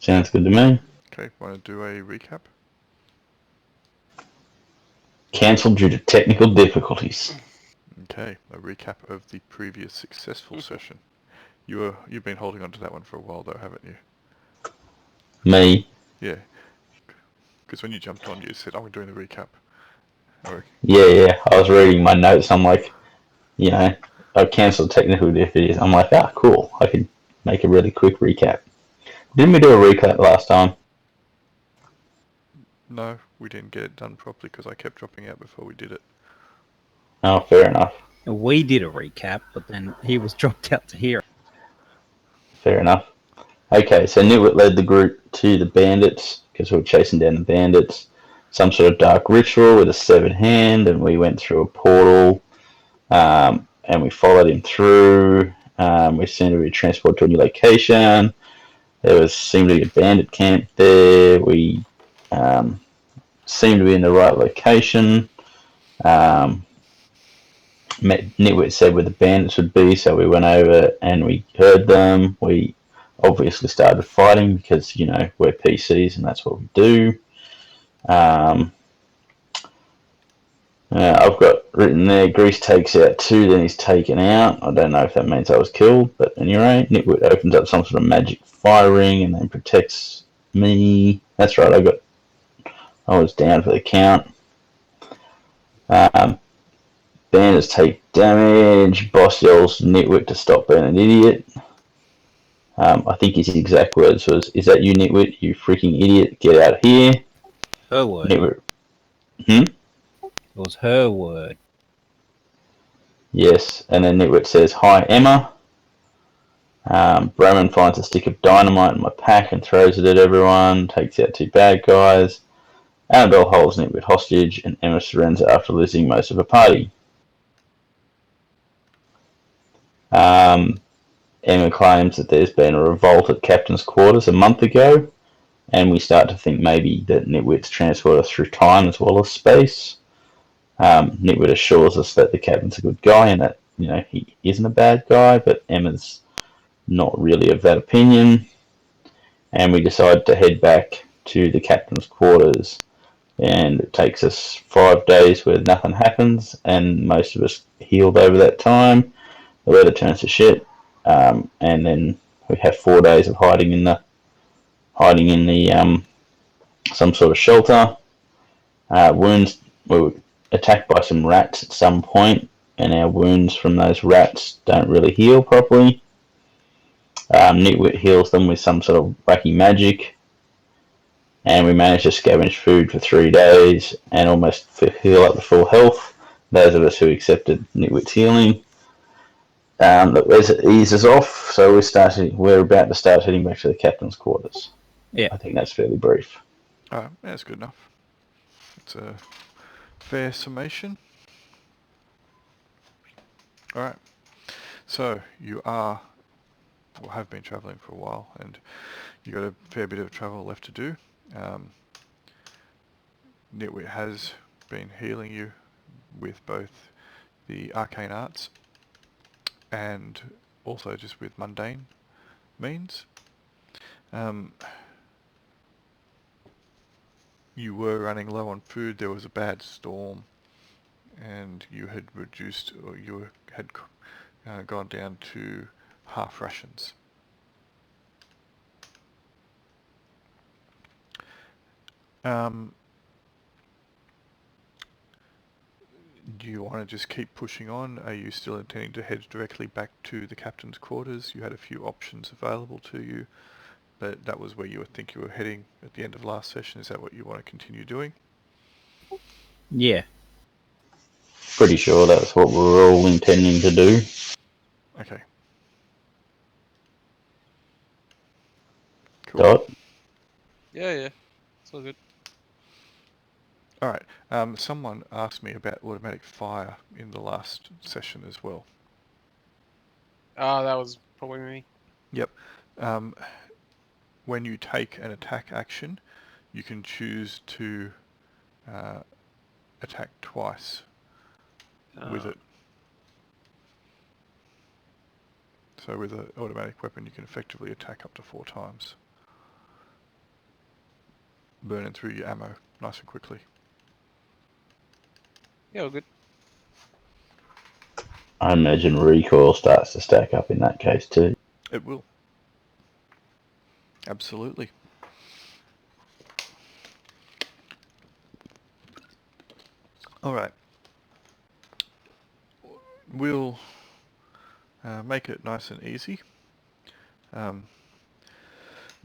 Sounds good to me. Okay, want to do a recap? Cancelled due to technical difficulties. Okay, a recap of the previous successful session. You've been holding on to that one for a while though, haven't you? Me. Yeah, because when you jumped on, you said, "Oh, we're doing the recap." Or, Yeah. I was reading my notes. I'm like, I cancelled technical difficulties. I'm like, cool. I can make a really quick recap. Didn't we do a recap last time? no, we didn't get it done properly because I kept dropping out before we did it. Oh, fair enough. We did a recap, but then he was dropped out to hear it. Fair enough. Okay, so Nitwit led the group to the bandits because we were chasing down the bandits. Some sort of dark ritual with a severed hand, and we went through a portal, and we followed him through. We seemed to be transported to a new location. There seemed to be a bandit camp there. We seemed to be in the right location. Nitwit said where the bandits would be, so we went over and we heard them. We obviously started fighting because, we're PCs and that's what we do. I've got written there, Grease takes out 2, then he's taken out. I don't know if that means I was killed, but anyway, Nitwit opens up some sort of magic fire ring and then protects me. That's right, I was down for the count. Bandits take damage. Boss yells Nitwit to stop being an idiot. I think his exact words was, "Is that you, Nitwit? You freaking idiot! Get out of here!" Her word. Nitwit. It was her word. Yes, and then Nitwit says, "Hi, Emma." Broman finds a stick of dynamite in my pack and throws it at everyone. Takes out 2 bad guys. Annabelle holds Nitwit hostage, and Emma surrenders after losing most of her party. Emma claims that there's been a revolt at Captain's Quarters a month ago, and we start to think maybe that Nitwit's transported us through time as well as space. Nitwit assures us that the captain's a good guy and that, he isn't a bad guy, but Emma's not really of that opinion. And we decide to head back to the captain's quarters. And it takes us 5 days where nothing happens, and most of us healed over that time. The weather turns to shit, and then we have 4 days of hiding in the some sort of shelter. Wounds. We were attacked by some rats at some point, and our wounds from those rats don't really heal properly. Nitwit heals them with some sort of wacky magic, and we managed to scavenge food for 3 days and almost heal up to full health. Those of us who accepted Nitwit's healing. The eases off, so we're about to start heading back to the captain's quarters. Yeah. I think that's fairly brief. Alright, that's good enough. It's a fair summation. Alright, so you have been travelling for a while, and you've got a fair bit of travel left to do. Nitwit has been healing you with both the arcane arts and also just with mundane means. You were running low on food, there was a bad storm, and you had gone down to half rations. Do you want to just keep pushing on? Are you still intending to head directly back to the captain's quarters? You had a few options available to you, but that was where you were heading at the end of last session. Is that what you want to continue doing? Yeah. Pretty sure that's what we're all intending to do. Okay. Cool. Dot? Yeah. It's all good. Alright, someone asked me about automatic fire in the last session as well. That was probably me. Yep. When you take an attack action, you can choose to attack twice with it. So with an automatic weapon, you can effectively attack up to 4 times. burning through your ammo nice and quickly. Yeah, all good. I imagine recoil starts to stack up in that case too. It will. Absolutely. Alright. We'll make it nice and easy.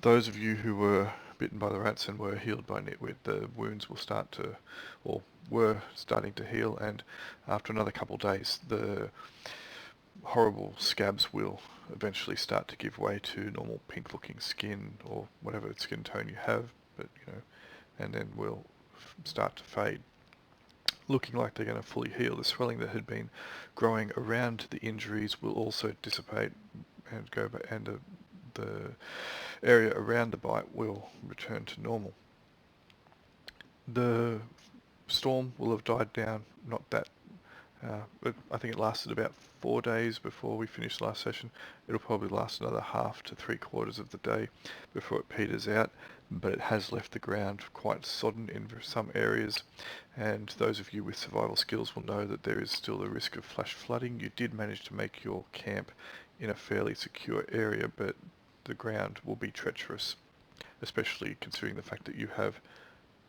Those of you who were bitten by the rats and were healed by Nitwit, the wounds will start to, or were starting to heal, and after another couple of days, the horrible scabs will eventually start to give way to normal pink-looking skin or whatever skin tone you have, but and then will start to fade, looking like they're going to fully heal. The swelling that had been growing around the injuries will also dissipate and go back, and the area around the bite will return to normal. The storm will have died down, not that, but I think it lasted about 4 days before we finished last session. It'll probably last another half to 3/4 of the day before it peters out, but it has left the ground quite sodden in some areas, and those of you with survival skills will know that there is still the risk of flash flooding. You did manage to make your camp in a fairly secure area, but the ground will be treacherous, especially considering the fact that you have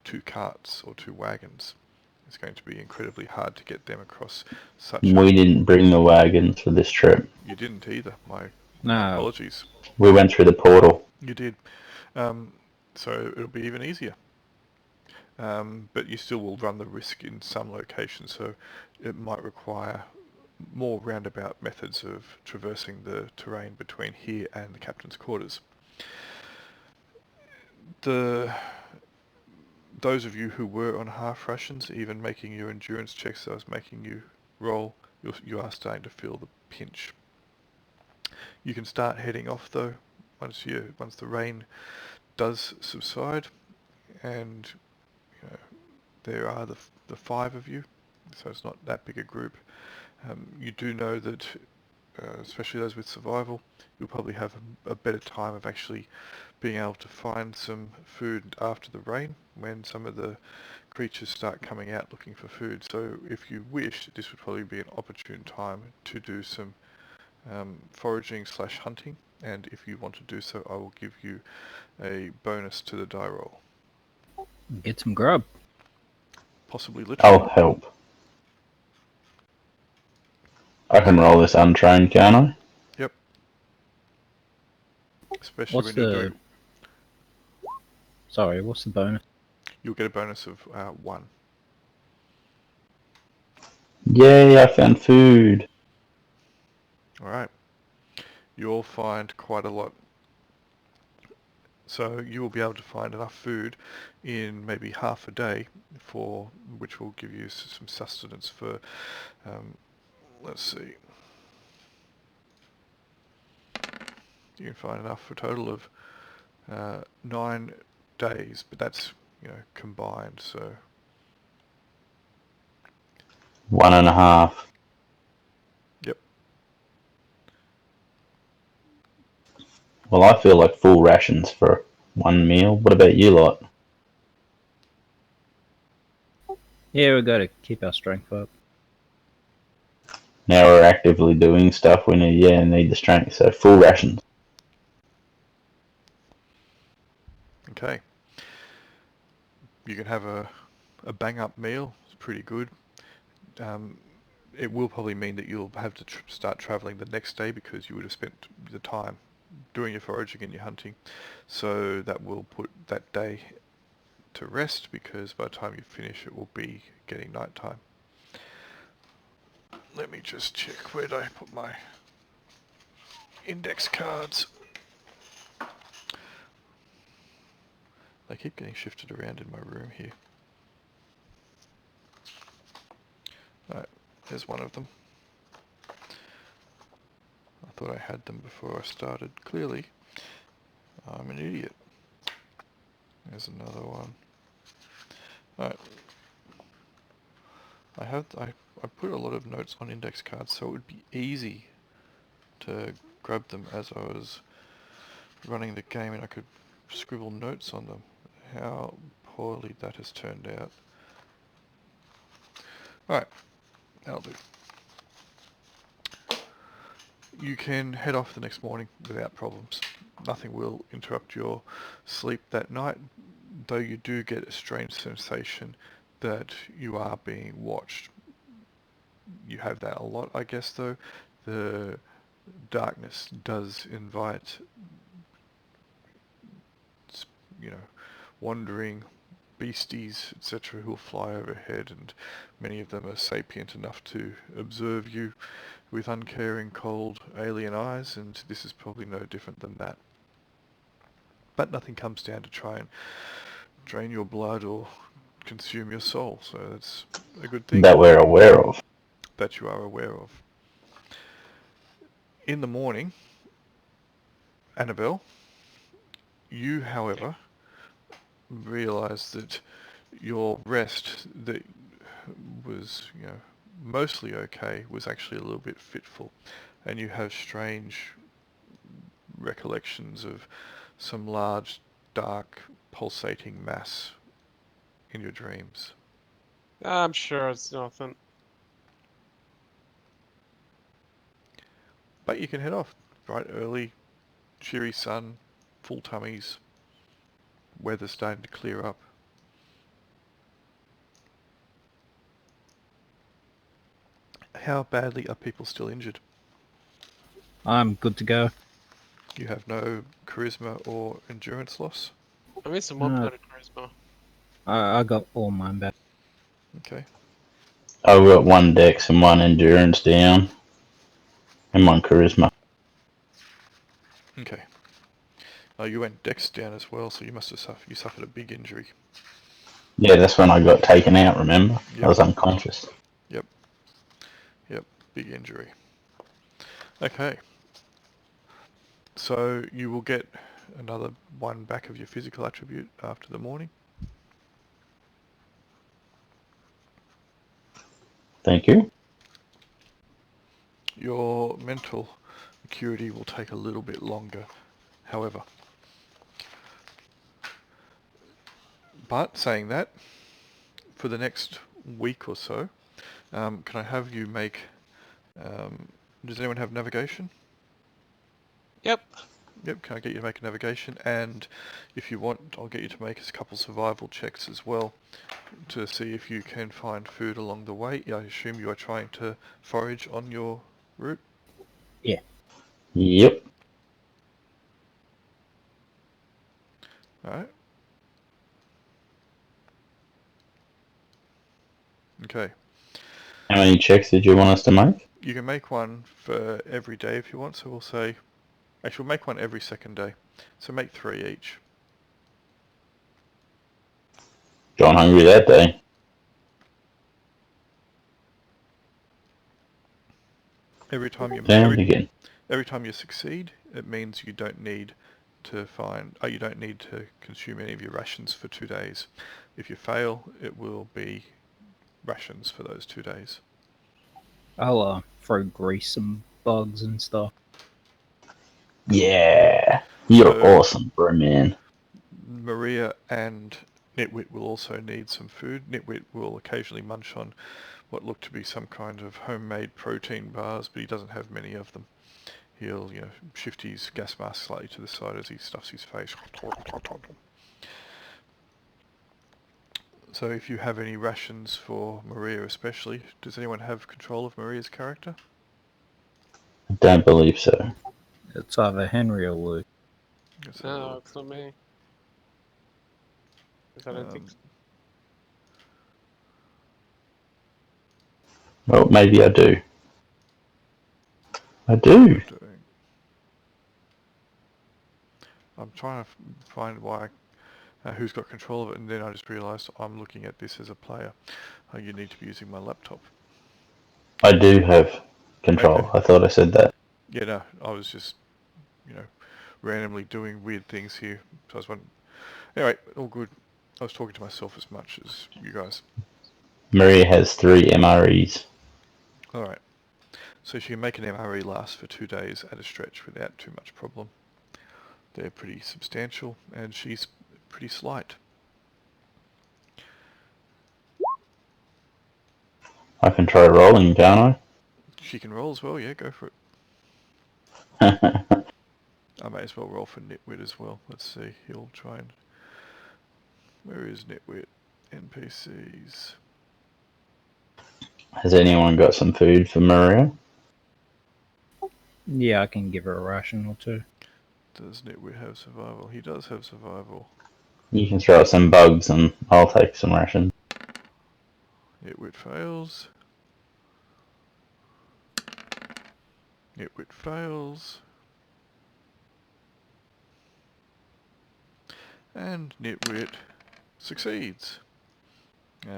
2 carts or 2 wagons. It's going to be incredibly hard to get them across such We didn't bring the wagons for this trip. You didn't either. My No. apologies. We went through the portal. You did. So it'll be even easier. But you still will run the risk in some locations, so it might require more roundabout methods of traversing the terrain between here and the captain's quarters. Those of you who were on half rations, even making your endurance checks that I was making you roll, you are starting to feel the pinch. You can start heading off though once the rain does subside, and there are the 5 of you, so it's not that big a group. You do know that, especially those with survival, you'll probably have a better time of actually being able to find some food after the rain when some of the creatures start coming out looking for food. So if you wished, this would probably be an opportune time to do some foraging/hunting, and if you want to do so, I will give you a bonus to the die roll. Get some grub. Possibly literally. I'll help. I can roll this untrained, can't I? Yep. Especially What's when you're the... doing... Sorry, what's the bonus? You'll get a bonus of 1. Yay, I found food. Alright. You'll find quite a lot. So you will be able to find enough food in maybe half a day, which will give you some sustenance for, let's see. You can find enough for a total of 9 days, but that's, combined, so... 1.5. Yep. Well, I feel like full rations for one meal. What about you lot? Yeah, we've got to keep our strength up. Now we're actively doing stuff. We need the strength. So full rations. Okay. You can have a bang-up meal. It's pretty good. It will probably mean that you'll have to start travelling the next day because you would have spent the time doing your foraging and your hunting. So that will put that day to rest, because by the time you finish it will be getting night time. Let me just check, where did I put my index cards? They keep getting shifted around in my room here. Right, there's one of them. I thought I had them before I started. Clearly, I'm an idiot. There's another one. Alright. I put a lot of notes on index cards, so it would be easy to grab them as I was running the game, and I could scribble notes on them. How poorly that has turned out. Alright, that'll do. You can head off the next morning without problems. Nothing will interrupt your sleep that night, though you do get a strange sensation that you are being watched. You have that a lot, I guess, though. The darkness does invite, wandering beasties, etc., who will fly overhead, and many of them are sapient enough to observe you with uncaring, cold, alien eyes, and this is probably no different than that. But nothing comes down to try and drain your blood or consume your soul, so that's a good thing. That we're aware of. That you are aware of. In the morning, Annabelle, you, however, realise that your rest that was, mostly okay was actually a little bit fitful, and you have strange recollections of some large, dark, pulsating mass in your dreams. I'm sure it's nothing. But you can head off bright early, cheery sun, full tummies, weather's starting to clear up. How badly are people still injured? I'm good to go. You have no charisma or endurance loss? I made some 1 point of charisma. I got all mine back. Okay. I've got 1 dex and 1 endurance down, and 1 charisma. Okay. Oh, you went dex down as well, so you must have suffered a big injury. Yeah, that's when I got taken out, remember? Yep. I was unconscious. Yep, big injury. Okay. So you will get another 1 back of your physical attribute after the morning. Thank you. Your mental acuity will take a little bit longer, however. But saying that, for the next week or so, can I have you make... does anyone have navigation? Yep. Yep, can I get you to make a navigation? And if you want, I'll get you to make a couple survival checks as well to see if you can find food along the way. I assume you are trying to forage on your route? Yep. Alright. Okay. How many checks did you want us to make? You can make one for every day if you want, so we'll say... Actually, we'll make one every second day. So make 3 each. Gone hungry that day. Every time you succeed, it means you don't need to consume any of your rations for 2 days. If you fail, it will be rations for those 2 days. I'll throw grease and bugs and stuff. Yeah. You're So- awesome, bro, man. Maria and Nitwit will also need some food. Nitwit will occasionally munch on what look to be some kind of homemade protein bars, but he doesn't have many of them. He'll, shift his gas mask slightly to the side as he stuffs his face. So if you have any rations for Maria especially, does anyone have control of Maria's character? I don't believe so. It's either Henry or Luke. Let's have a No, look. it's not me. 'Cause I don't think so. Well, maybe I do. I do. I'm trying to find who's got control of it, and then I just realised I'm looking at this as a player. You need to be using my laptop. I do have control. Okay. I thought I said that. Yeah, no, I was just, randomly doing weird things here. So I was wondering. Anyway, all good. I was talking to myself as much as you guys. Maria has 3 MREs. Alright. So she can make an MRE last for 2 days at a stretch without too much problem. They're pretty substantial, and she's pretty slight. I can try rolling, can't She can roll as well, yeah, go for it. I? I may as well roll for Nitwit as well. Let's see, he'll try and... Where is Nitwit? NPCs. Has anyone got some food for Maria? Yeah, I can give her a ration or two. Does Nitwit have survival? He does have survival. You can throw out some bugs and I'll take some rations. Nitwit fails. Nitwit fails. And Nitwit succeeds.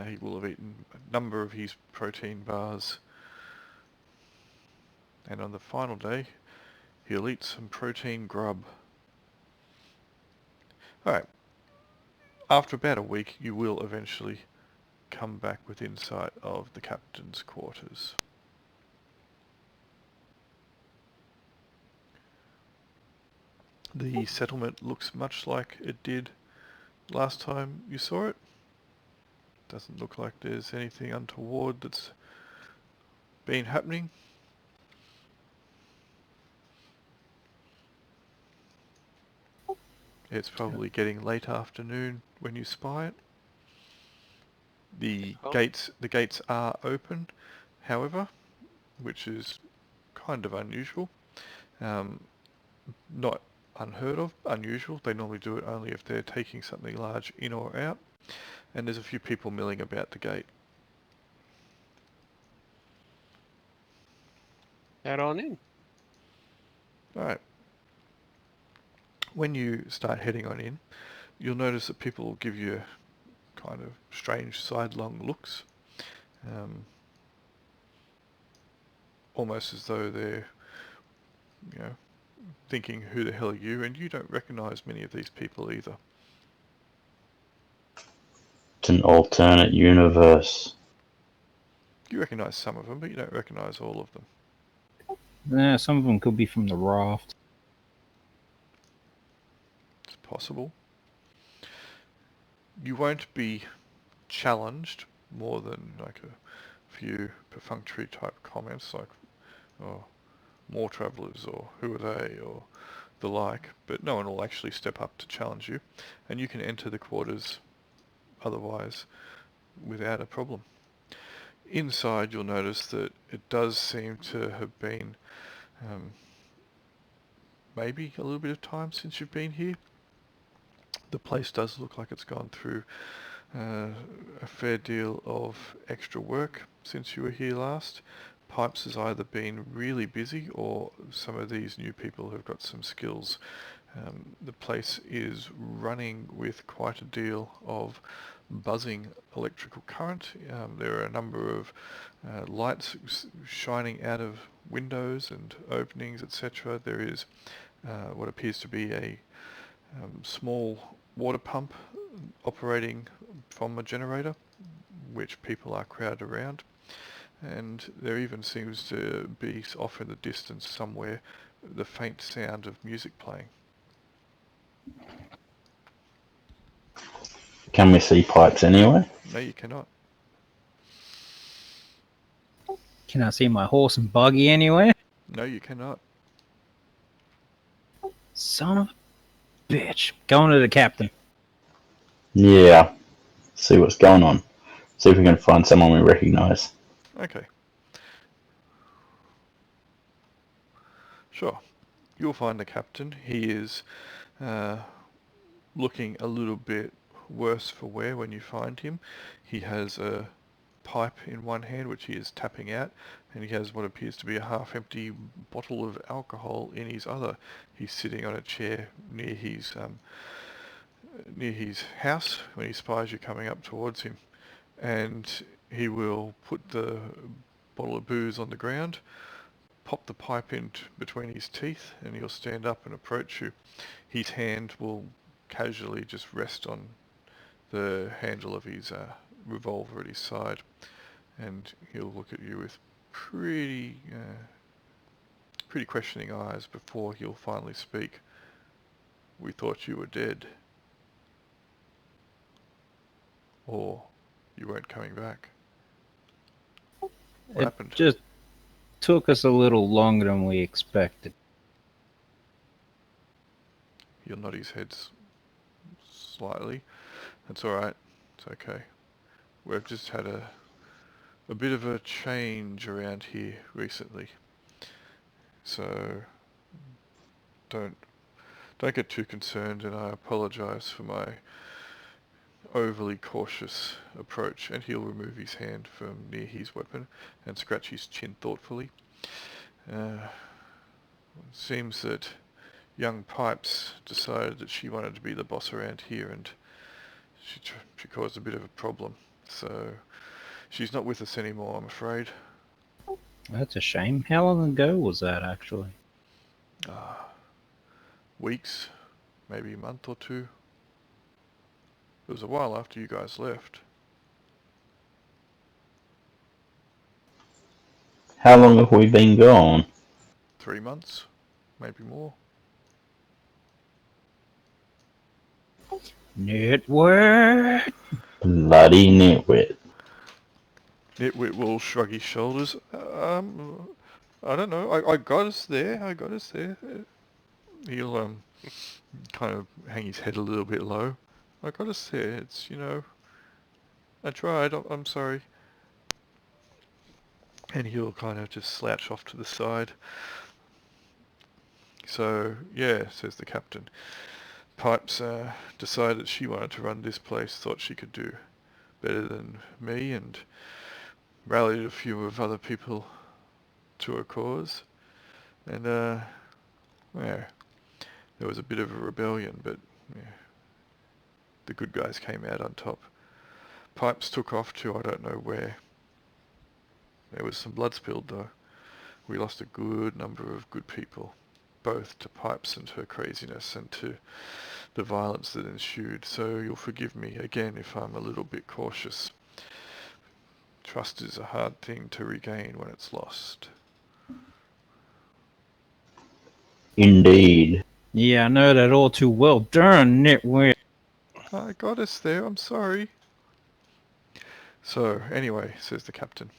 He will have eaten a number of his protein bars. And on the final day, he'll eat some protein grub. Alright. After about a week, you will eventually come back within sight of the captain's quarters. The settlement looks much like it did last time you saw it. Doesn't look like there's anything untoward that's been happening. It's probably getting late afternoon when you spy it. The gates are open, however, which is kind of unusual. Not unheard of, unusual. They normally do it only if they're taking something large in or out. And there's a few people milling about the gate. Head on in. Alright. When you start heading on in, you'll notice that people will give you kind of strange sidelong looks. Almost as though they're, thinking, who the hell are you? And you don't recognise many of these people either. It's an alternate universe. You recognise some of them, but you don't recognise all of them. Yeah, some of them could be from the raft. It's possible. You won't be challenged more than like a few perfunctory type comments like, oh, more travellers, or who are they, or the like, but no one will actually step up to challenge you, and you can enter the quarters otherwise without a problem. Inside you'll notice that it does seem to have been maybe a little bit of time since you've been here. The place does look like it's gone through a fair deal of extra work since you were here last. Pipes has either been really busy or some of these new people have got some skills. The place is running with quite a deal of buzzing electrical current. There are a number of lights shining out of windows and openings, etc. There is what appears to be a small water pump operating from a generator, which people are crowded around. And there even seems to be, off in the distance somewhere, the faint sound of music playing. Can we see pipes anyway? No, you cannot. Can I see my horse and buggy anywhere? No, you cannot. Son of a bitch. Going to the captain. Yeah. See what's going on. See if we can find someone we recognise. Okay. Sure. You'll find the captain. He is looking a little bit worse for wear when you find him. He has a pipe in one hand which he is tapping out, and he has what appears to be a half-empty bottle of alcohol in his other. He's sitting on a chair near his house when he spies you coming up towards him, and he will put the bottle of booze on the ground, pop the pipe in between his teeth, and he'll stand up and approach you. His hand will casually just rest on the handle of his revolver at his side, and he'll look at you with pretty questioning eyes before he'll finally speak. We thought you were dead. Or you weren't coming back. What It happened? just took us a little longer than we expected. He'll nod his head slightly. That's alright. It's okay. We've just had a bit of a change around here recently. So don't get too concerned, and I apologise for my overly cautious approach. And he'll remove his hand from near his weapon and scratch his chin thoughtfully. It seems that young Pipes decided that she wanted to be the boss around here, and she caused a bit of a problem. So she's not with us anymore, I'm afraid. That's a shame. How long ago was that, actually? Weeks, maybe a month or two. It was a while after you guys left. How long have we been gone? 3 months, maybe more. Nitwit! Bloody nitwit. Nitwit will shrug his shoulders. I don't know. I got us there. He'll kind of hang his head a little bit low. I got us there. It's, I tried. I'm sorry. And he'll kind of just slouch off to the side. So, yeah, says the captain. Pipes decided she wanted to run this place, thought she could do better than me, and rallied a few of other people to her cause. And, yeah, there was a bit of a rebellion, but yeah, the good guys came out on top. Pipes took off to I don't know where. There was some blood spilled though. We lost a good number of good people, both to Pipes and her craziness and to the violence that ensued. So you'll forgive me again if I'm a little bit cautious. Trust is a hard thing to regain when it's lost. Indeed. Yeah, I know that all too well. Darn nitwit! I got us there, I'm sorry. So, anyway, says the captain,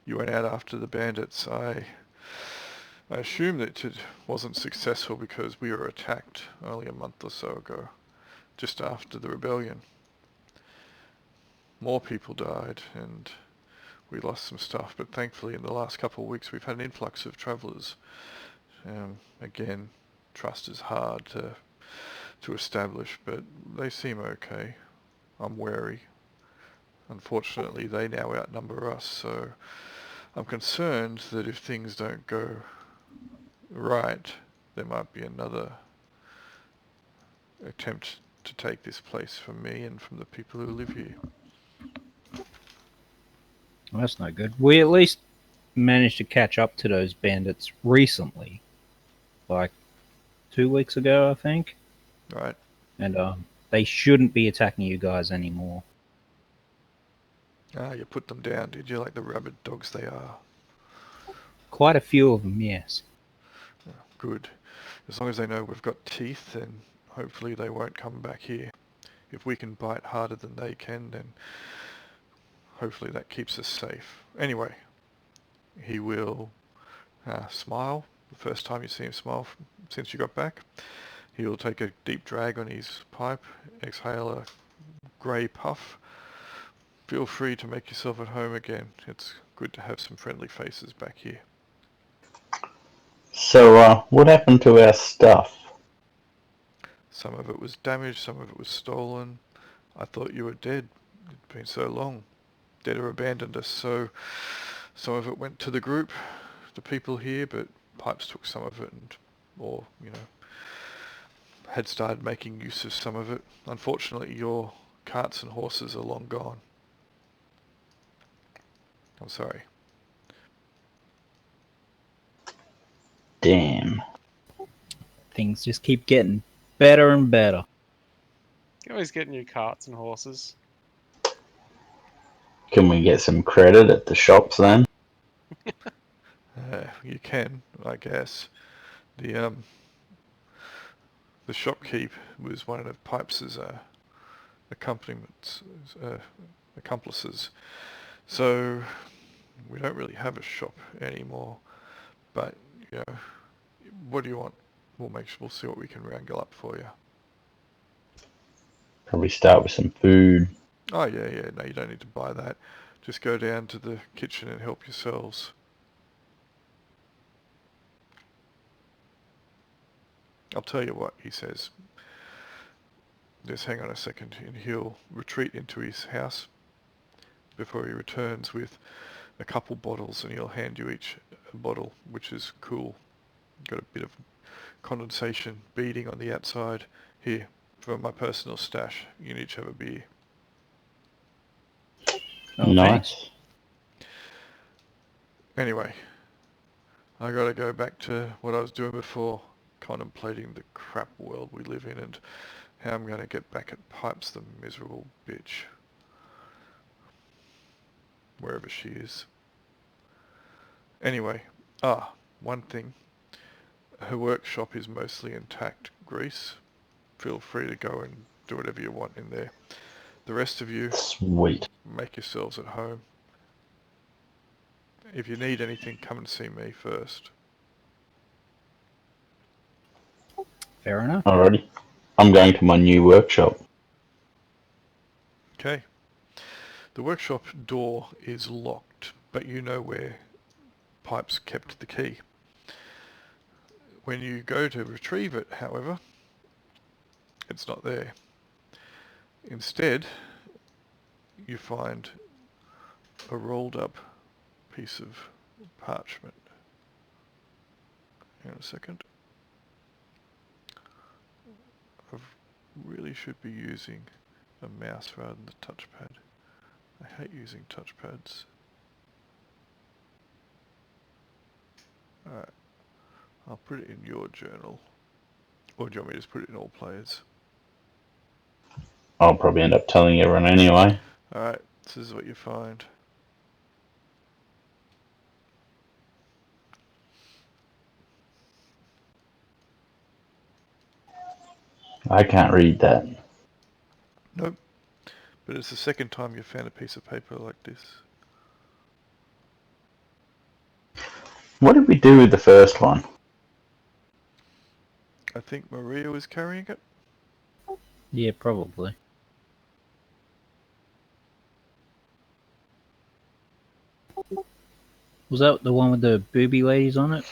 you went out after the bandits. I assume that it wasn't successful because we were attacked only a month or so ago, just after the rebellion. More people died and we lost some stuff, but thankfully in the last couple of weeks we've had an influx of travellers. Again, trust is hard to establish, but they seem okay. I'm wary. Unfortunately, they now outnumber us, so I'm concerned that if things don't go right, there might be another attempt to take this place from me and from the people who live here. Well, that's no good. We at least managed to catch up to those bandits recently. Like 2 weeks ago, I think. Right? And they shouldn't be attacking you guys anymore. Ah, you put them down, did you? Like the rabid dogs they are. Quite a few of them, yes. Good. As long as they know we've got teeth, then hopefully they won't come back here. If we can bite harder than they can, then hopefully that keeps us safe. Anyway, he will smile. The first time you see him smile since you got back. He'll take a deep drag on his pipe, exhale a grey puff. Feel free to make yourself at home again. It's good to have some friendly faces back here. So, what happened to our stuff? Some of it was damaged, some of it was stolen. I thought you were dead. It'd been so long. Dead or abandoned us, so some of it went to the group, the people here, but Pipes took some of it or had started making use of some of it. Unfortunately, your carts and horses are long gone. I'm sorry. Damn. Things just keep getting better and better. You always get new carts and horses. Can we get some credit at the shops then? You can, I guess. The shopkeep was one of Pipes's accomplices. So We don't really have a shop anymore, but, you know, what do you want? We'll see what we can wrangle up for you. Probably start with some food. Oh, yeah, no, you don't need to buy that. Just go down to the kitchen and help yourselves. I'll tell you what, he says. Just hang on a second, and he'll retreat into his house before he returns with a couple bottles, and he'll hand you each a bottle, which is cool. Got a bit of condensation beading on the outside. Here, for my personal stash, you can each have a beer. Oh, Nice. thanks. Anyway, I gotta go back to what I was doing before, contemplating the crap world we live in and how I'm gonna get back at Pipes, the miserable bitch. Wherever she is. Anyway, one thing. Her workshop is mostly intact, Grease. Feel free to go and do whatever you want in there. The rest of you, Sweet. make yourselves at home. If you need anything, come and see me first. Fair enough. Alrighty. I'm going to my new workshop. Okay. The workshop door is locked, but you know where Pipes kept the key. When you go to retrieve it, however, it's not there. Instead, you find a rolled up piece of parchment. Hang on a second. I really should be using a mouse rather than the touchpad. I hate using touchpads. Alright, I'll put it in your journal. Or do you want me to just put it in all players? I'll probably end up telling everyone anyway. Alright, this is what you find. I can't read that. Nope. But it's the second time you've found a piece of paper like this. What did we do with the first one? I think Maria was carrying it. Yeah, probably. Was that the one with the booby ladies on it?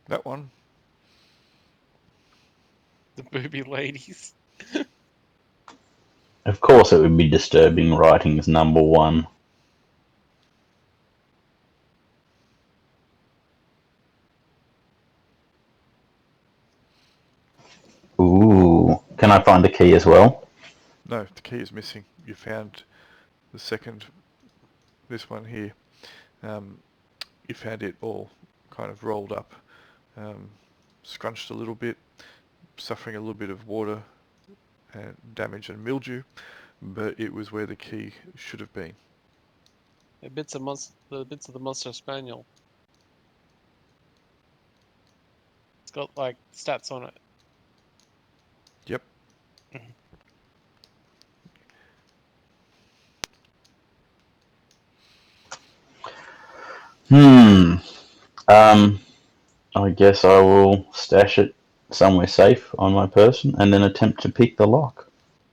That one. The booby ladies. Of course it would be disturbing writings number one. Ooh. Can I find the key as well? No, the key is missing. You found the second, this one here. You found it all kind of rolled up, scrunched a little bit, suffering a little bit of water and damage and mildew, but it was where the key should have been. The bits of the Monster Spaniel. It's got like stats on it. Yep. I guess I will stash it somewhere safe on my person and then attempt to pick the lock.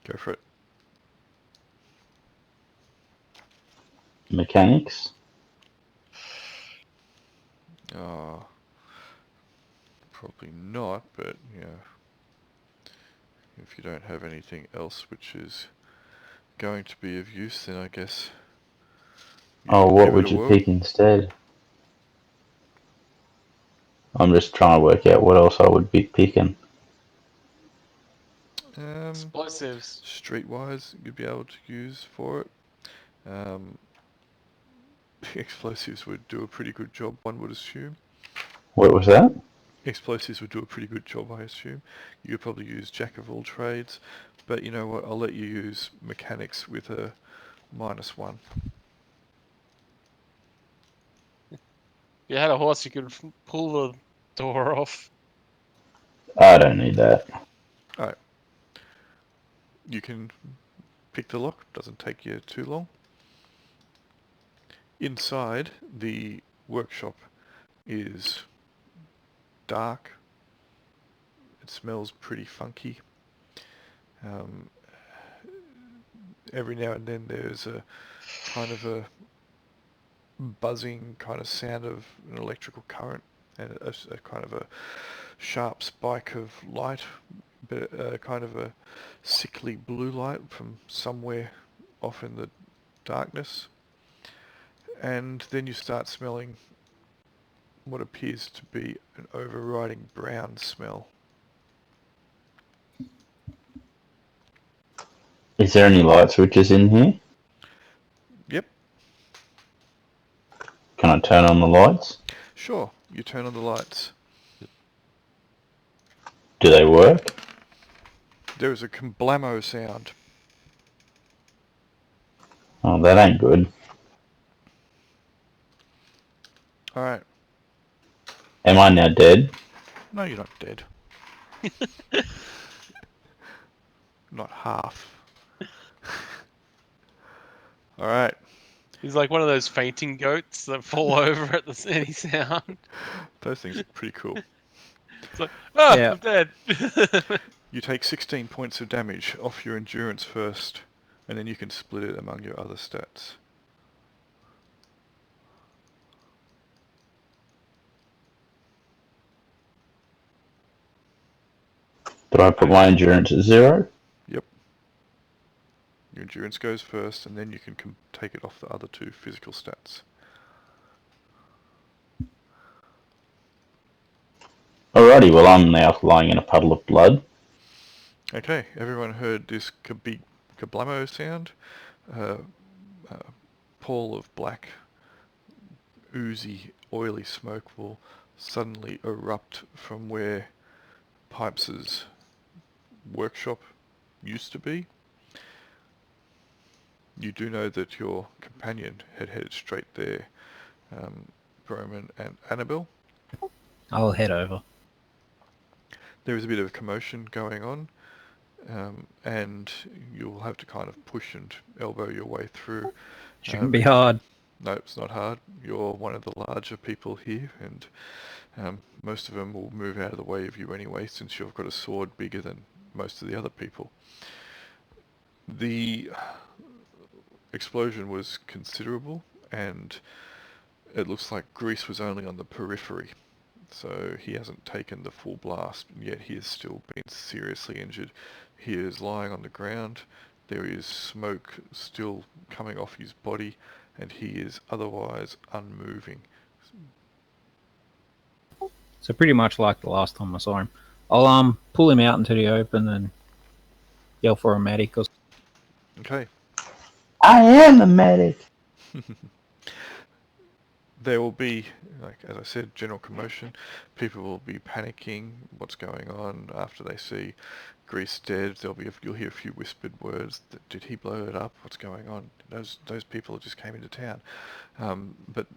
Go for it. Mechanics. Probably not, but yeah. If you don't have anything else which is going to be of use, then I guess. Oh, can what give it would a you whirl. pick instead? I'm just trying to work out what else I would be picking. Explosives. Streetwise, you'd be able to use for it. Explosives would do a pretty good job, one would assume. What was that? Explosives would do a pretty good job, I assume. You could probably use Jack of all trades, but you know what? I'll let you use mechanics with a -1. If you had a horse, you could pull the door off. I don't need that. Alright. You can pick the lock, doesn't take you too long. Inside, the workshop is dark. It smells pretty funky. Every now and then there's a kind of a buzzing kind of sound of an electrical current and a kind of a sharp spike of light, but kind of a sickly blue light from somewhere off in the darkness. And then you start smelling what appears to be an overriding brown smell. Is there any light switches in here? Yep, Can I turn on the lights? sure. You turn on the lights. Do they work? There is a kamblamo sound. Oh, that ain't good. Alright. Am I now dead? No, you're not dead. Not half. Alright. He's like one of those fainting goats that fall over at any sound. Those things are pretty cool. It's like, oh, Yeah. I'm dead. You take 16 points of damage off your endurance first, and then you can split it among your other stats. Do I put my endurance at 0? Yep. Your endurance goes first, and then you can take it off the other two physical stats. Alrighty, well I'm now lying in a puddle of blood. Okay, everyone heard this big kablamo sound? A pall of black, oozy, oily smoke will suddenly erupt from where Pipes' workshop used to be. You do know that your companion had headed straight there, Broman and Annabelle. I'll head over. There is a bit of commotion going on, and you'll have to kind of push and elbow your way through. Shouldn't be hard. No, it's not hard. You're one of the larger people here, and most of them will move out of the way of you anyway, since you've got a sword bigger than most of the other people. The explosion was considerable, and it looks like Grease was only on the periphery, so he hasn't taken the full blast, yet he has still been seriously injured. He is lying on the ground. There is smoke still coming off his body, and he is otherwise unmoving. So pretty much like the last time I saw him. I'll pull him out into the open and yell for a medic. Okay. I am the medic! There will be, like as I said, general commotion. People will be panicking. What's going on? After they see Grease dead, you'll hear a few whispered words. Did he blow it up? What's going on? Those people just came into town. But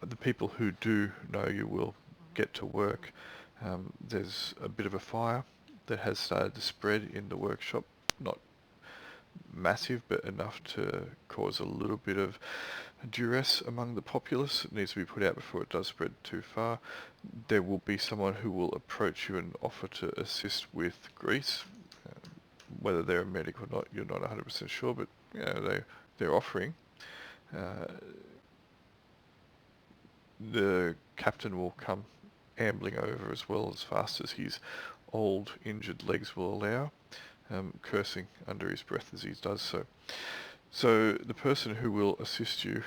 the people who do know you will get to work. There's a bit of a fire that has started to spread in the workshop. Not massive, but enough to cause a little bit of duress among the populace. It needs to be put out before it does spread too far. There will be someone who will approach you and offer to assist with Grease. Whether they're a medic or not, you're not 100% sure, but you know, they're offering. The captain will come ambling over as well, as fast as his old injured legs will allow, cursing under his breath as he does so. So the person who will assist you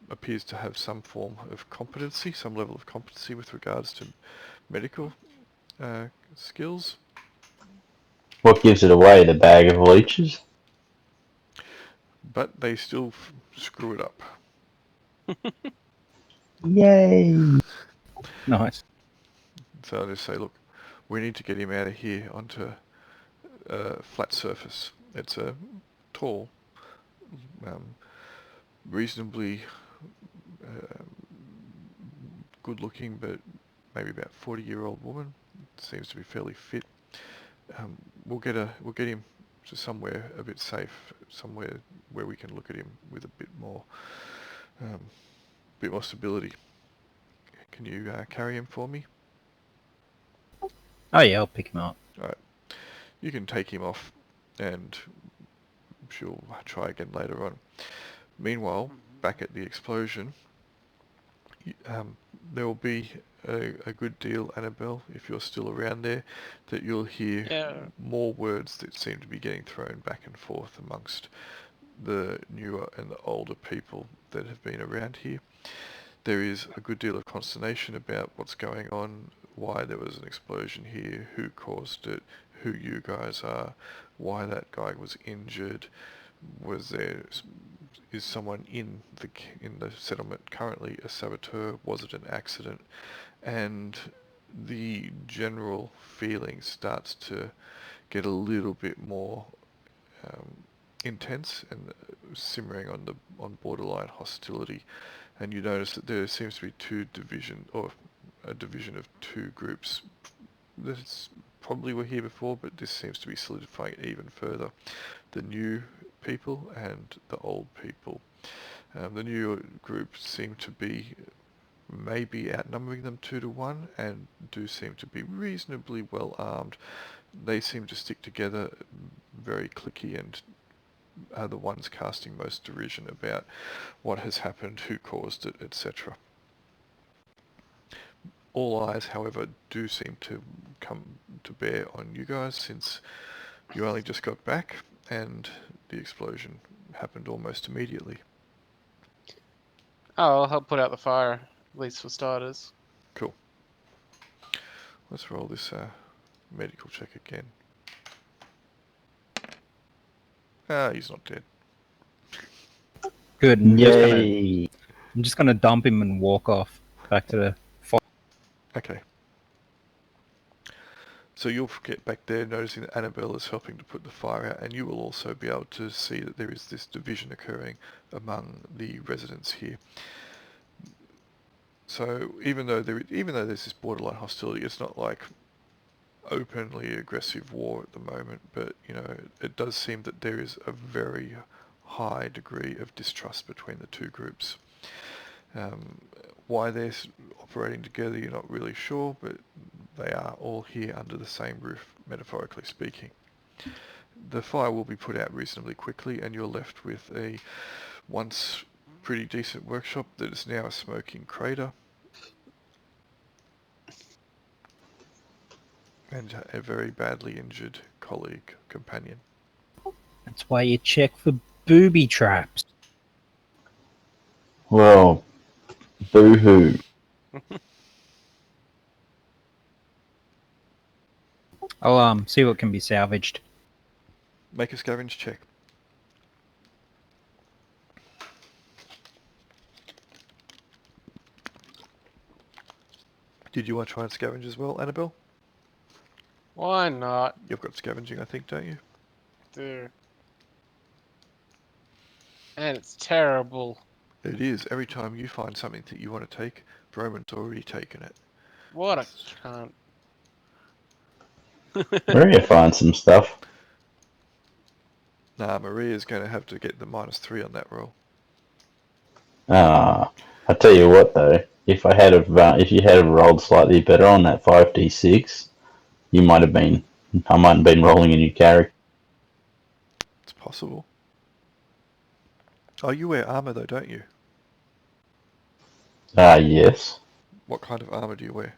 appears to have some form of competency, some level of competency with regards to medical skills. What gives it away? The bag of leeches? But they still screw it up. Yay! Nice. So they say, look, we need to get him out of here onto a flat surface. It's a tall, reasonably good looking, but maybe about 40-year-old woman. Seems to be fairly fit. We'll get him to somewhere a bit safe, somewhere where we can look at him with a bit more bit more stability. Can you carry him for me? Oh yeah, I'll pick him up. Alright. You can take him off and she'll try again later on. Meanwhile, back at the explosion, there will be a good deal, Annabelle, if you're still around there, that you'll hear more words that seem to be getting thrown back and forth amongst the newer and the older people that have been around here. There is a good deal of consternation about what's going on, why there was an explosion here, who caused it, who you guys are, why that guy was injured, is someone in the settlement currently a saboteur, was it an accident, and the general feeling starts to get a little bit more intense and simmering on borderline hostility. And you notice that there seems to be a division of two groups that probably were here before, but this seems to be solidifying it even further. The new people and the old people. The new group seem to be maybe outnumbering them 2-1 and do seem to be reasonably well armed. They seem to stick together, very cliquey, and are the ones casting most derision about what has happened, who caused it, etc. All eyes, however, do seem to come to bear on you guys, since you only just got back and the explosion happened almost immediately. Oh, I'll help put out the fire, at least for starters. Cool. Let's roll this medical check again. He's not dead. Good. Yay! I'm just gonna dump him and walk off back to the fire. Okay. So you'll get back there, noticing that Annabelle is helping to put the fire out, and you will also be able to see that there is this division occurring among the residents here. So even though there's this borderline hostility, it's not like openly aggressive war at the moment, but it does seem that there is a very high degree of distrust between the two groups. Why they're operating together, you're not really sure, but they are all here under the same roof, metaphorically speaking. The fire will be put out reasonably quickly, and you're left with a once pretty decent workshop that is now a smoking crater, and a very badly injured colleague, companion. That's why you check for booby traps. Well, boo-hoo. I'll see what can be salvaged. Make a scavenge check. Did you want to try and scavenge as well, Annabelle? Why not? You've got scavenging, I think, don't you? There. And it's terrible. It is. Every time you find something that you want to take, Broman's already taken it. What a cunt. Maria finds some stuff. Nah, Maria's going to have to get the -3 on that roll. I tell you what though, if you had rolled slightly better on that 5d6, I might have been rolling a new character. It's possible. Oh, you wear armor though, don't you? Yes. What kind of armor do you wear?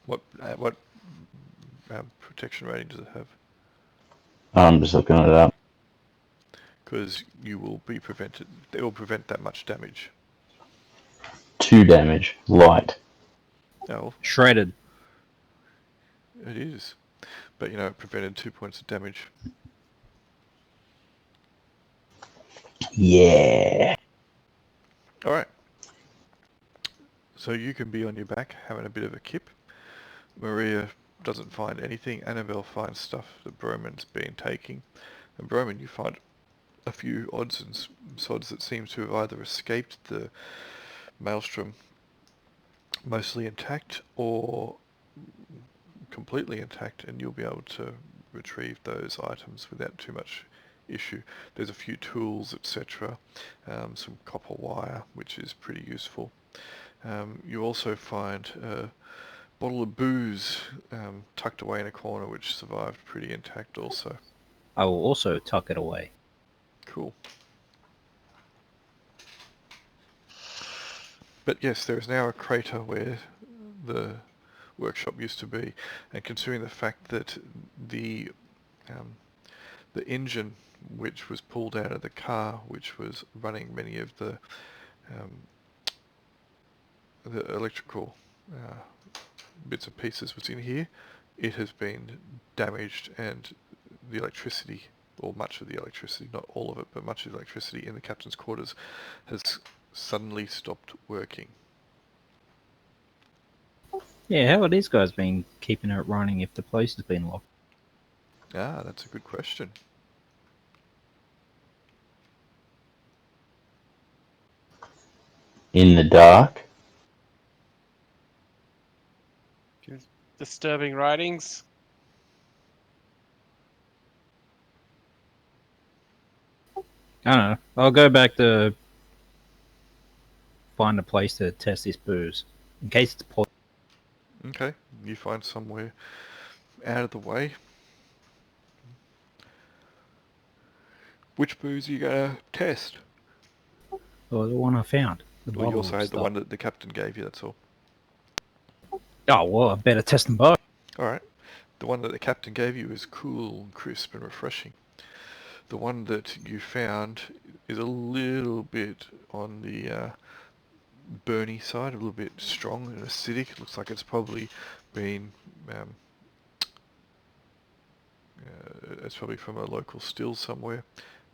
What protection rating does it have? I'm just looking it up. Because you will be prevented. It will prevent that much damage. 2 damage, light. Oh, Shredded. it is. But it prevented 2 points of damage. Yeah. Alright. So you can be on your back, having a bit of a kip. Maria doesn't find anything. Annabelle finds stuff that Broman's been taking. And Broman, you find a few odds and sods that seem to have either escaped the maelstrom mostly intact or completely intact, and you'll be able to retrieve those items without too much issue. There's a few tools, etc., some copper wire, which is pretty useful. You also find a bottle of booze tucked away in a corner, which survived pretty intact also. I will also tuck it away. Cool. But yes, there is now a crater where the workshop used to be, and considering the fact that the engine which was pulled out of the car, which was running many of the electrical bits and pieces, was in here, it has been damaged, and the electricity, or much of the electricity, not all of it, but much of the electricity in the captain's quarters has suddenly stopped working. Yeah, how are these guys been keeping it running if the place has been locked? Ah, that's a good question. In the dark. Disturbing writings. I don't know. I'll go back to find a place to test this booze in case it's poison. Okay, you find somewhere out of the way. Which booze are you going to test? Or the one I found. The Well, you bottle also of had the stuff. one that the captain gave you, that's all. Oh, well, I better test them both. Alright, the one that the captain gave you is cool and crisp and refreshing. The one that you found is a little bit on the burny side, a little bit strong and acidic. It looks like it's probably been it's probably from a local still somewhere,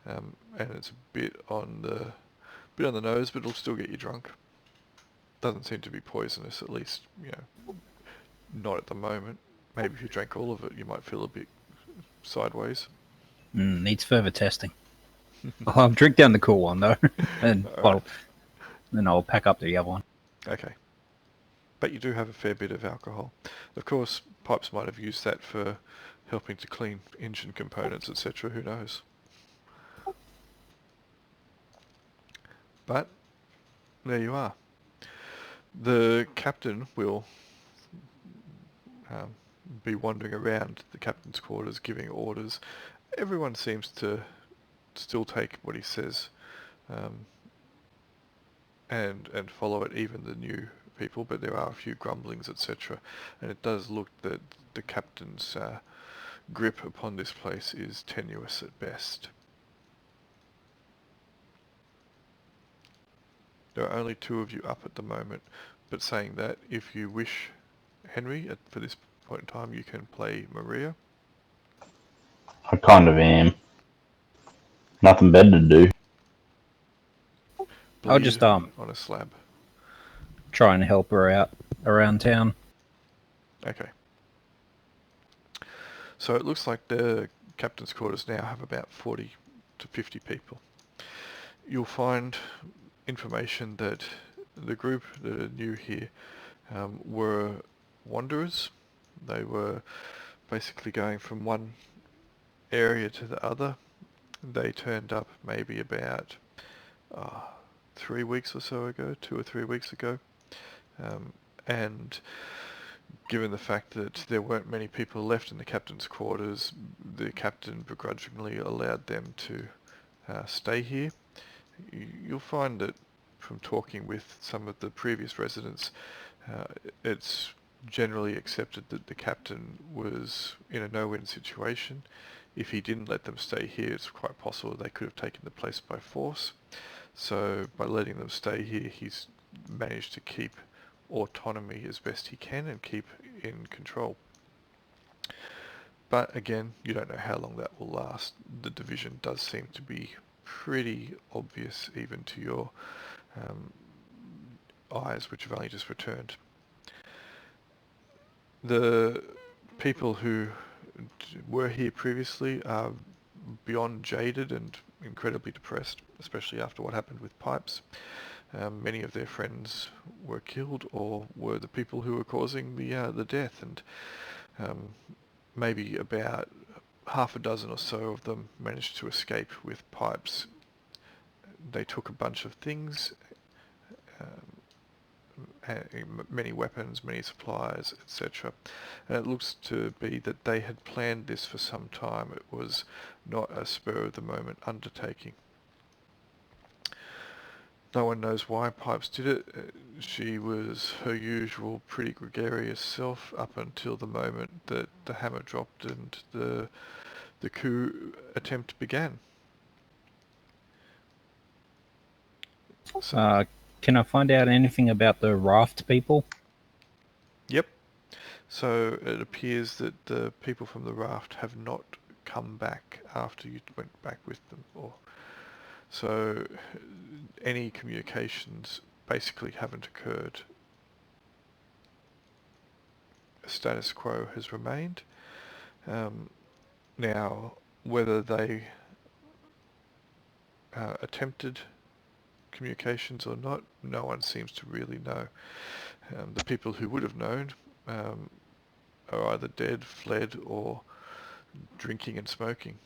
and it's a bit on the nose, but it'll still get you drunk. Doesn't seem to be poisonous, at least, not at the moment. Maybe if you drank all of it, you might feel a bit sideways. Needs further testing. I'll drink down the cool one, though. And Alright. then I'll pack up the other one. Okay. But you do have a fair bit of alcohol. Of course, Pipes might have used that for helping to clean engine components, etc. Who knows? But there you are. The captain will be wandering around the captain's quarters giving orders. Everyone seems to still take what he says and follow it, even the new people, but there are a few grumblings, etc. And it does look that the captain's grip upon this place is tenuous at best. There are only 2 of you up at the moment, but saying that, if you wish, Henry, for this point in time, you can play Maria. I kind of am. Nothing better to do. I'll just on a slab. try and help her out around town. Okay. So it looks like the captain's quarters now have about 40 to 50 people. You'll find information that the group that are new here were wanderers. They were basically going from one area to the other. They turned up maybe about 3 weeks or so ago, 2 or 3 weeks ago, and given the fact that there weren't many people left in the captain's quarters, the captain begrudgingly allowed them to stay here. You'll find that from talking with some of the previous residents, it's generally accepted that the captain was in a no-win situation. If he didn't let them stay here, it's quite possible they could have taken the place by force. So by letting them stay here, he's managed to keep autonomy as best he can and keep in control. But again, you don't know how long that will last. The division does seem to be pretty obvious even to your eyes, which have only just returned. The people who were here previously are beyond jaded and incredibly depressed, especially after what happened with Pipes. Many of their friends were killed or were the people who were causing the death, and maybe about half a dozen or so of them managed to escape with pipes. They took a bunch of things, many weapons, many supplies, etc. And it looks to be that they had planned this for some time. It was not a spur-of-the-moment undertaking. No one knows why Pipes did it. She was her usual pretty gregarious self up until the moment that the hammer dropped and the coup attempt began. So, Can I find out anything about the raft people? yep. So it appears that the people from the raft have not come back after you went back with them, so any communications basically haven't occurred. Status quo has remained. Now, whether they attempted communications or not, no one seems to really know. The people who would have known are either dead, fled, or drinking and smoking.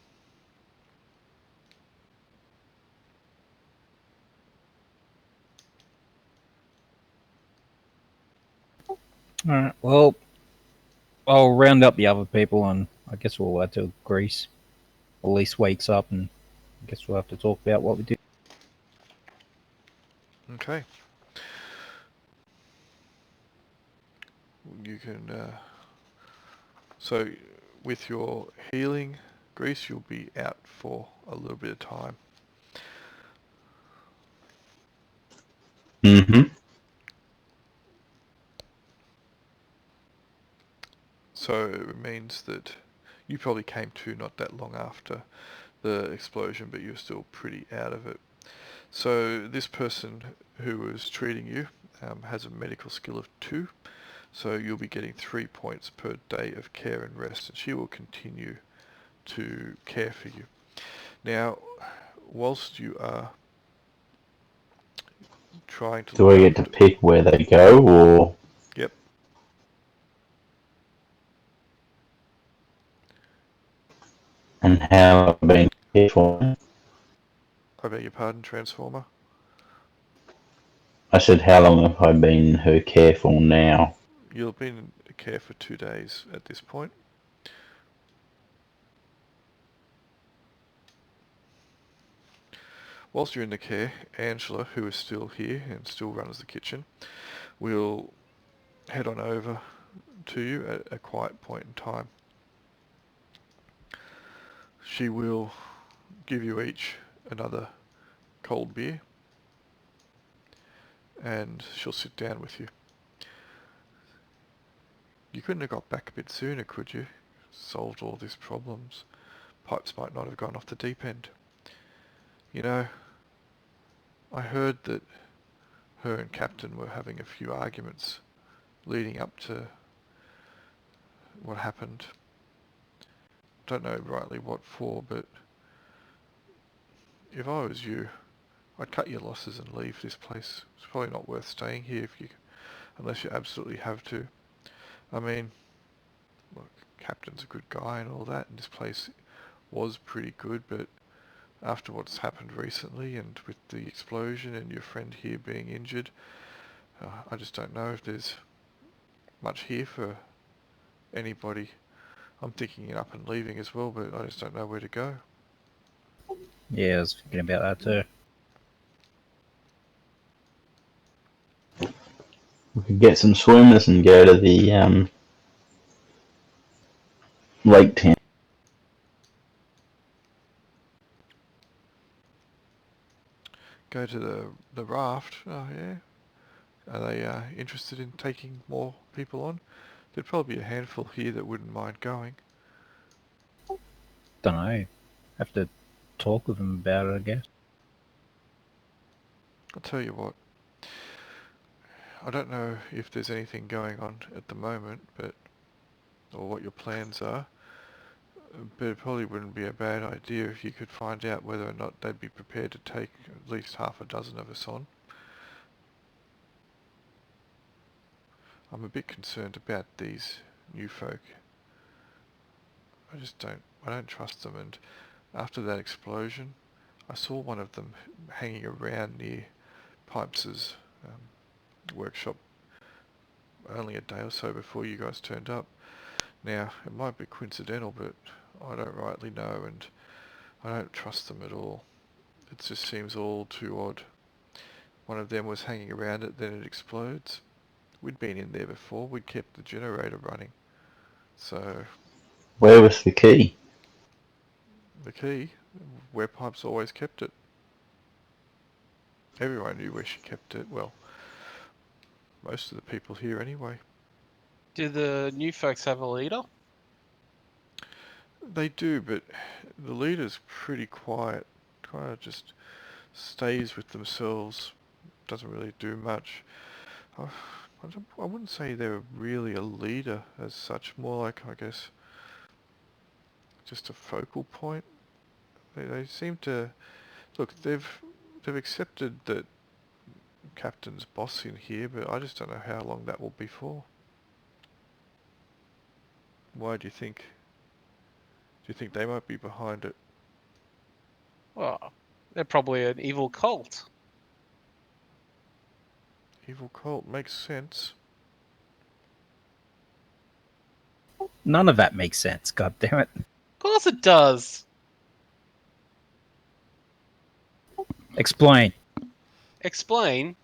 Alright, well, I'll round up the other people and I guess we'll wait till Greece at least wakes up and I guess we'll have to talk about what we do. Okay. You can... so, with your healing, Greece, you'll be out for a little bit of time. Mm-hmm. So it means that you probably came to not that long after the explosion, but you're still pretty out of it. So this person who was treating you has a medical skill of 2, so you'll be getting 3 points per day of care and rest, and she will continue to care for you. Now, whilst you are trying to Do look I get to after... pick where they go, or? Yep. And how I've been cared for? I beg your pardon, Transformer? I said, how long have I been her care for now? You'll have been in care for 2 days at this point. Whilst you're in the care, Angela, who is still here and still runs the kitchen, will head on over to you at a quiet point in time. She will give you each another cold beer, and she'll sit down with you. You couldn't have got back a bit sooner, could you? Solved all these problems. Pipes might not have gone off the deep end. You know, I heard that her and Captain were having a few arguments leading up to what happened. Don't know rightly what for, but if I was you, I'd cut your losses and leave this place. It's probably not worth staying here unless you absolutely have to. I mean, look, Captain's a good guy and all that, and this place was pretty good, but after what's happened recently and with the explosion and your friend here being injured, I just don't know if there's much here for anybody. I'm thinking it up and leaving as well, but I just don't know where to go. Yeah, I was thinking about that too. We could get some swimmers and go to the lake town. Go to the raft. Oh yeah. Are they interested in taking more people on? There'd probably be a handful here that wouldn't mind going. Don't know. Have to talk with them about it, I guess. I'll tell you what. I don't know if there's anything going on at the moment, or what your plans are, but it probably wouldn't be a bad idea if you could find out whether or not they'd be prepared to take at least half a dozen of us on. I'm a bit concerned about these new folk. I don't trust them. And after that explosion, I saw one of them hanging around near Pipes's workshop only a day or so before you guys turned up. Now, it might be coincidental, but I don't rightly know, and I don't trust them at all. It just seems all too odd. One of them was hanging around it, then it explodes. We'd been in there before, we'd kept the generator running. So, Where was the key? the key, where Pipes always kept it. Everyone knew where she kept it, well, most of the people here anyway. Do the new folks have a leader? They do, but the leader's pretty quiet. Kind of just stays with themselves. Doesn't really do much. I wouldn't say they're really a leader as such. More like, I guess, just a focal point. They seem to look. They've accepted that Captain's boss in here, but I just don't know how long that will be for. Why do you think? Do you think they might be behind it? Well, they're probably an evil cult. Evil cult makes sense. None of that makes sense, god damn it. Of course it does. Explain. Explain.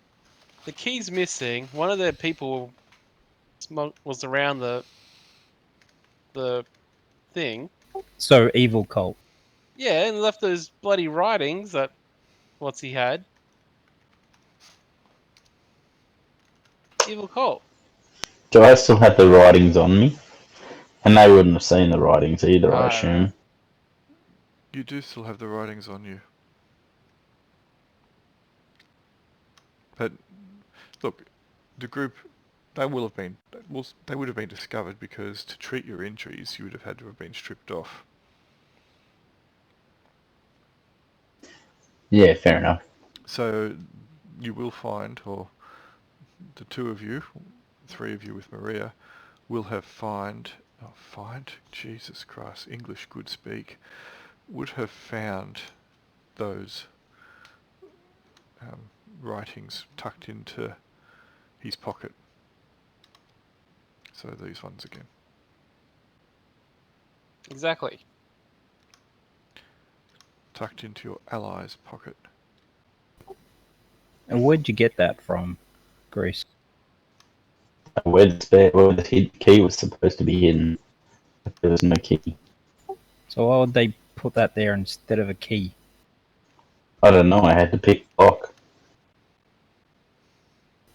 The key's missing. One of their people was around the thing. So, evil cult. Yeah, and left those bloody writings that what's he had. Evil cult. Do I still have the writings on me? And they wouldn't have seen the writings either, I I don't know. assume. You do still have the writings on you. But look, the group, they would have been discovered because to treat your injuries, you would have had to have been stripped off. Yeah, fair enough. So you will find, or the two of you, three of you with Maria, will have Jesus Christ, English good speak, would have found those writings tucked into his pocket. So these ones again. Exactly. Tucked into your ally's pocket. And where'd you get that from, Greece? Where the key was supposed to be hidden. If there was no key. So why would they put that there instead of a key? I don't know, I had to pick a lock.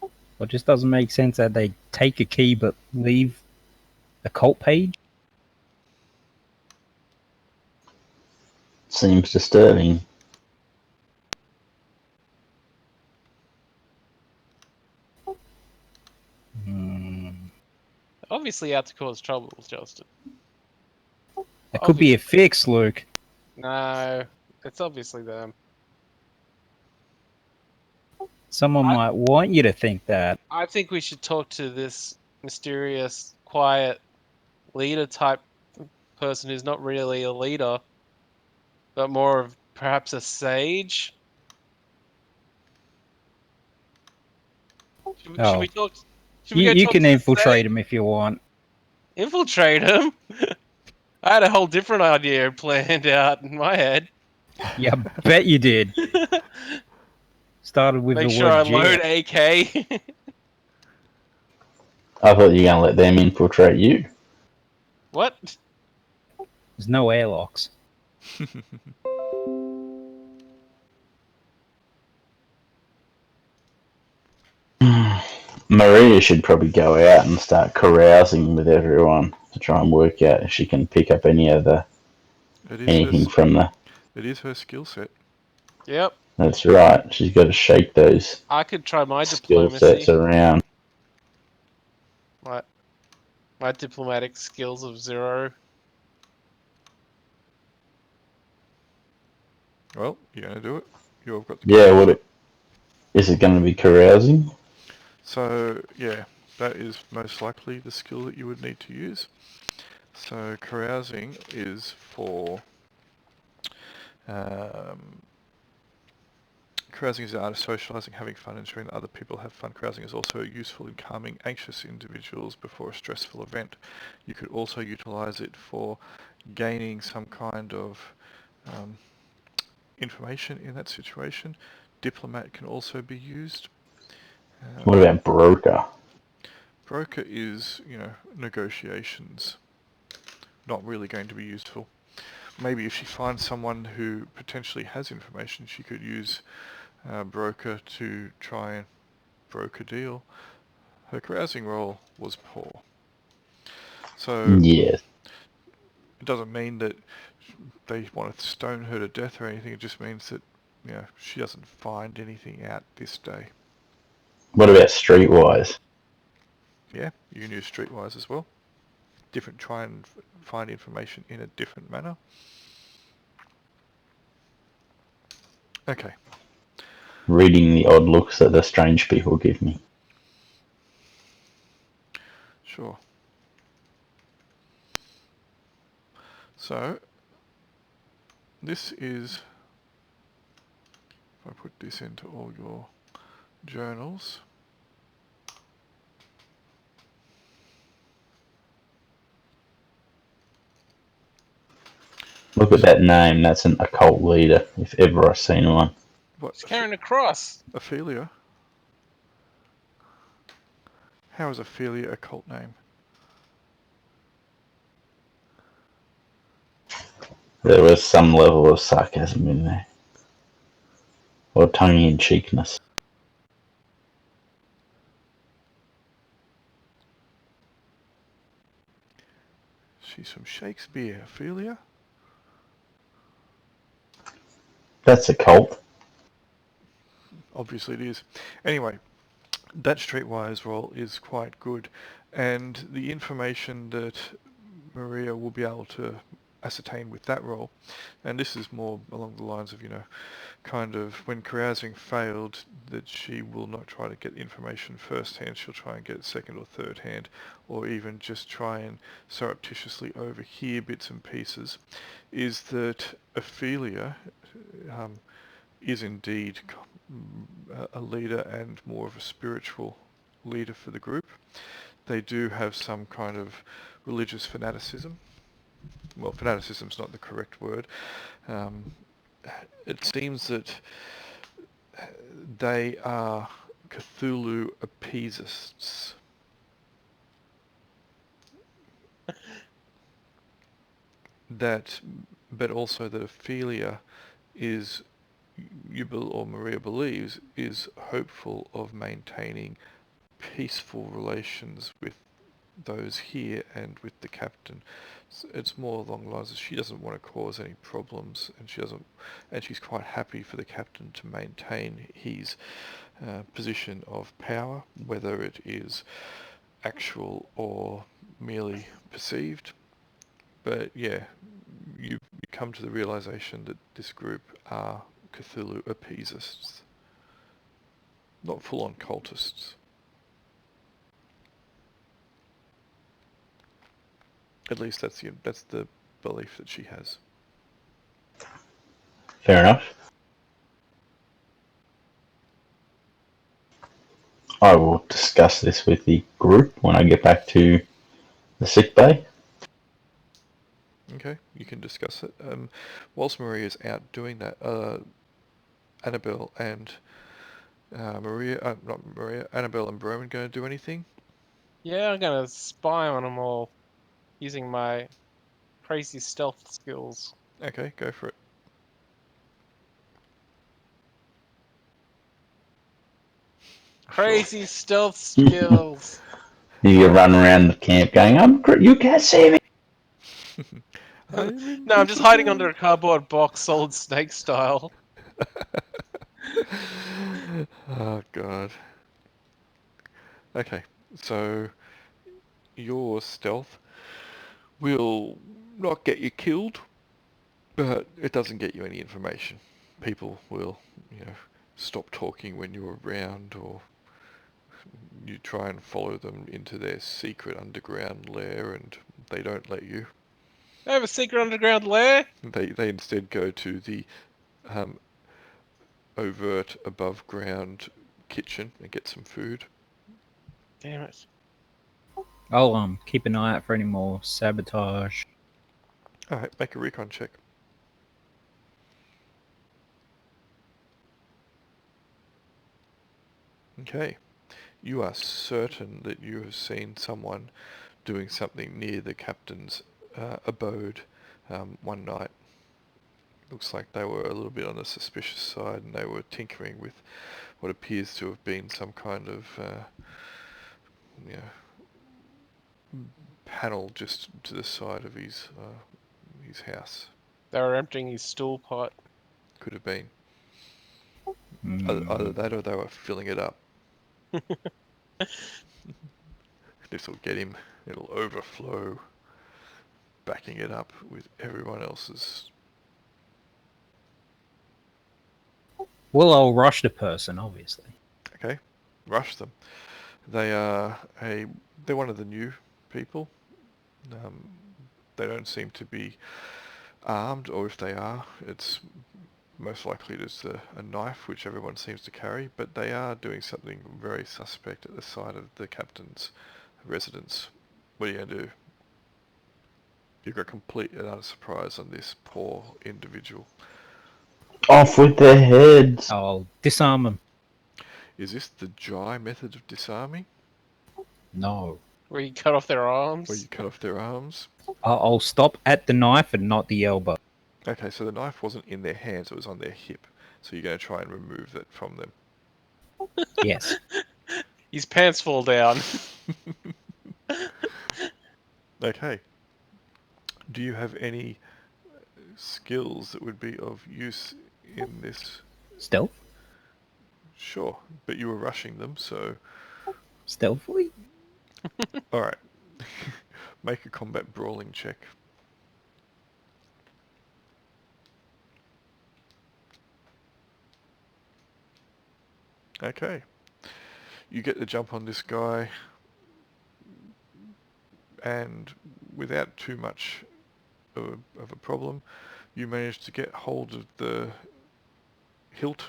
Well, it just doesn't make sense that they take a key but leave a cult page. Seems disturbing. Obviously out to cause trouble, Justin. It could be a fix, Luke. No, it's obviously them. Someone might want you to think that. I think we should talk to this mysterious, quiet leader type person who's not really a leader, but more of perhaps a sage. Should we talk? Should we go You talk can to the infiltrate sage? him if you want. Infiltrate him? I had a whole different idea planned out in my head. Yeah, bet you did. Started with Make the sure I word load jail. AK. I thought you were going to let them infiltrate you. What? There's no airlocks. Maria should probably go out and start carousing with everyone to try and work out if she can pick up anything from the... It is her skill set. Yep. That's right. She's got to shake those I could try my skill diplomacy. sets around. My diplomatic skills of 0. Well, you're going to do it. You've got the Yeah, is it going to be carousing? So, yeah, that is most likely the skill that you would need to use. So carousing is for... Carousing is the art of socialising, having fun, ensuring that other people have fun. Carousing is also useful in calming anxious individuals before a stressful event. You could also utilise it for gaining some kind of information in that situation. Diplomat can also be used. What about broker? Broker is, negotiations. Not really going to be useful. Maybe if she finds someone who potentially has information, she could use broker to try and broker deal. Her carousing roll was poor. So Yes. it doesn't mean that they want to stone her to death or anything. It just means that, she doesn't find anything out this day. What about streetwise? Yeah, you can use streetwise as well. Try and find information in a different manner. Okay. Reading the odd looks that the strange people give me. Sure. So, this is, if I put this into all your journals, Look at that name. That's an occult leader, if ever I've seen one. what, She's carrying a cross. Ophelia? How is Ophelia a cult name? There was some level of sarcasm in there. Or tongue-in-cheekness. She's from Shakespeare. Ophelia? That's a cult. Obviously it is. Anyway, that streetwise roll is quite good, and the information that Maria will be able to ascertain with that roll, and this is more along the lines of, kind of when carousing failed, that she will not try to get information first hand, she'll try and get it second or third hand, or even just try and surreptitiously overhear bits and pieces, is that Ophelia is indeed a leader and more of a spiritual leader for the group. They do have some kind of religious fanaticism. Well, fanaticism's not the correct word. It seems that they are Cthulhu appeasists. But also that Ophelia is, or Maria believes, is hopeful of maintaining peaceful relations with those here and with the captain. It's more along the lines of she doesn't want to cause any problems, and she's quite happy for the captain to maintain his position of power, whether it is actual or merely perceived. But yeah, you come to the realization that this group are Cthulhu appeasists, not full-on cultists. At least that's the belief that she has. Fair enough. I will discuss this with the group when I get back to the sick bay. Okay, you can discuss it. Whilst Maria is out doing that, Annabelle and Annabelle and Broman going to do anything? Yeah, I'm gonna spy on them all using my crazy stealth skills. Okay, go for it. Crazy stealth skills. You run around the camp going, you can't see me. No, I'm just hiding under a cardboard box, Solid Snake style. Oh god. Okay, so your stealth will not get you killed, but it doesn't get you any information. People will, stop talking when you're around, or you try and follow them into their secret underground lair and they don't let you. I have a secret underground lair. They instead go to the overt above ground kitchen and get some food. Damn it. I'll keep an eye out for any more sabotage. Alright, make a recon check. Okay. You are certain that you have seen someone doing something near the captain's abode one night. Looks like they were a little bit on the suspicious side, and they were tinkering with what appears to have been some kind of panel just to the side of his house. They were emptying his stool pot. Could have been. Hmm. Either that or they were filling it up. This will get him. It'll overflow, backing it up with everyone else's. Well, I'll rush the person, obviously. Okay, rush them. They're one of the new people. They don't seem to be armed, or if they are, it's most likely just a knife, which everyone seems to carry, but they are doing something very suspect at the side of the captain's residence. What are you going to do? You've got complete and utter surprise on this poor individual. Off with their heads! I'll disarm them. Is this the Jai method of disarming, No. Where you cut off their arms. where you cut off their arms? I'll stop at the knife and not the elbow. Okay, so the knife wasn't in their hands, it was on their hip. So you're going to try and remove that from them. Yes. His pants fall down. Okay. Do you have any skills that would be of use in this? Stealth? Sure, but you were rushing them, so... Stealthily? Alright. Make a combat brawling check. Okay. You get the jump on this guy, and without too much of a problem, you manage to get hold of the hilt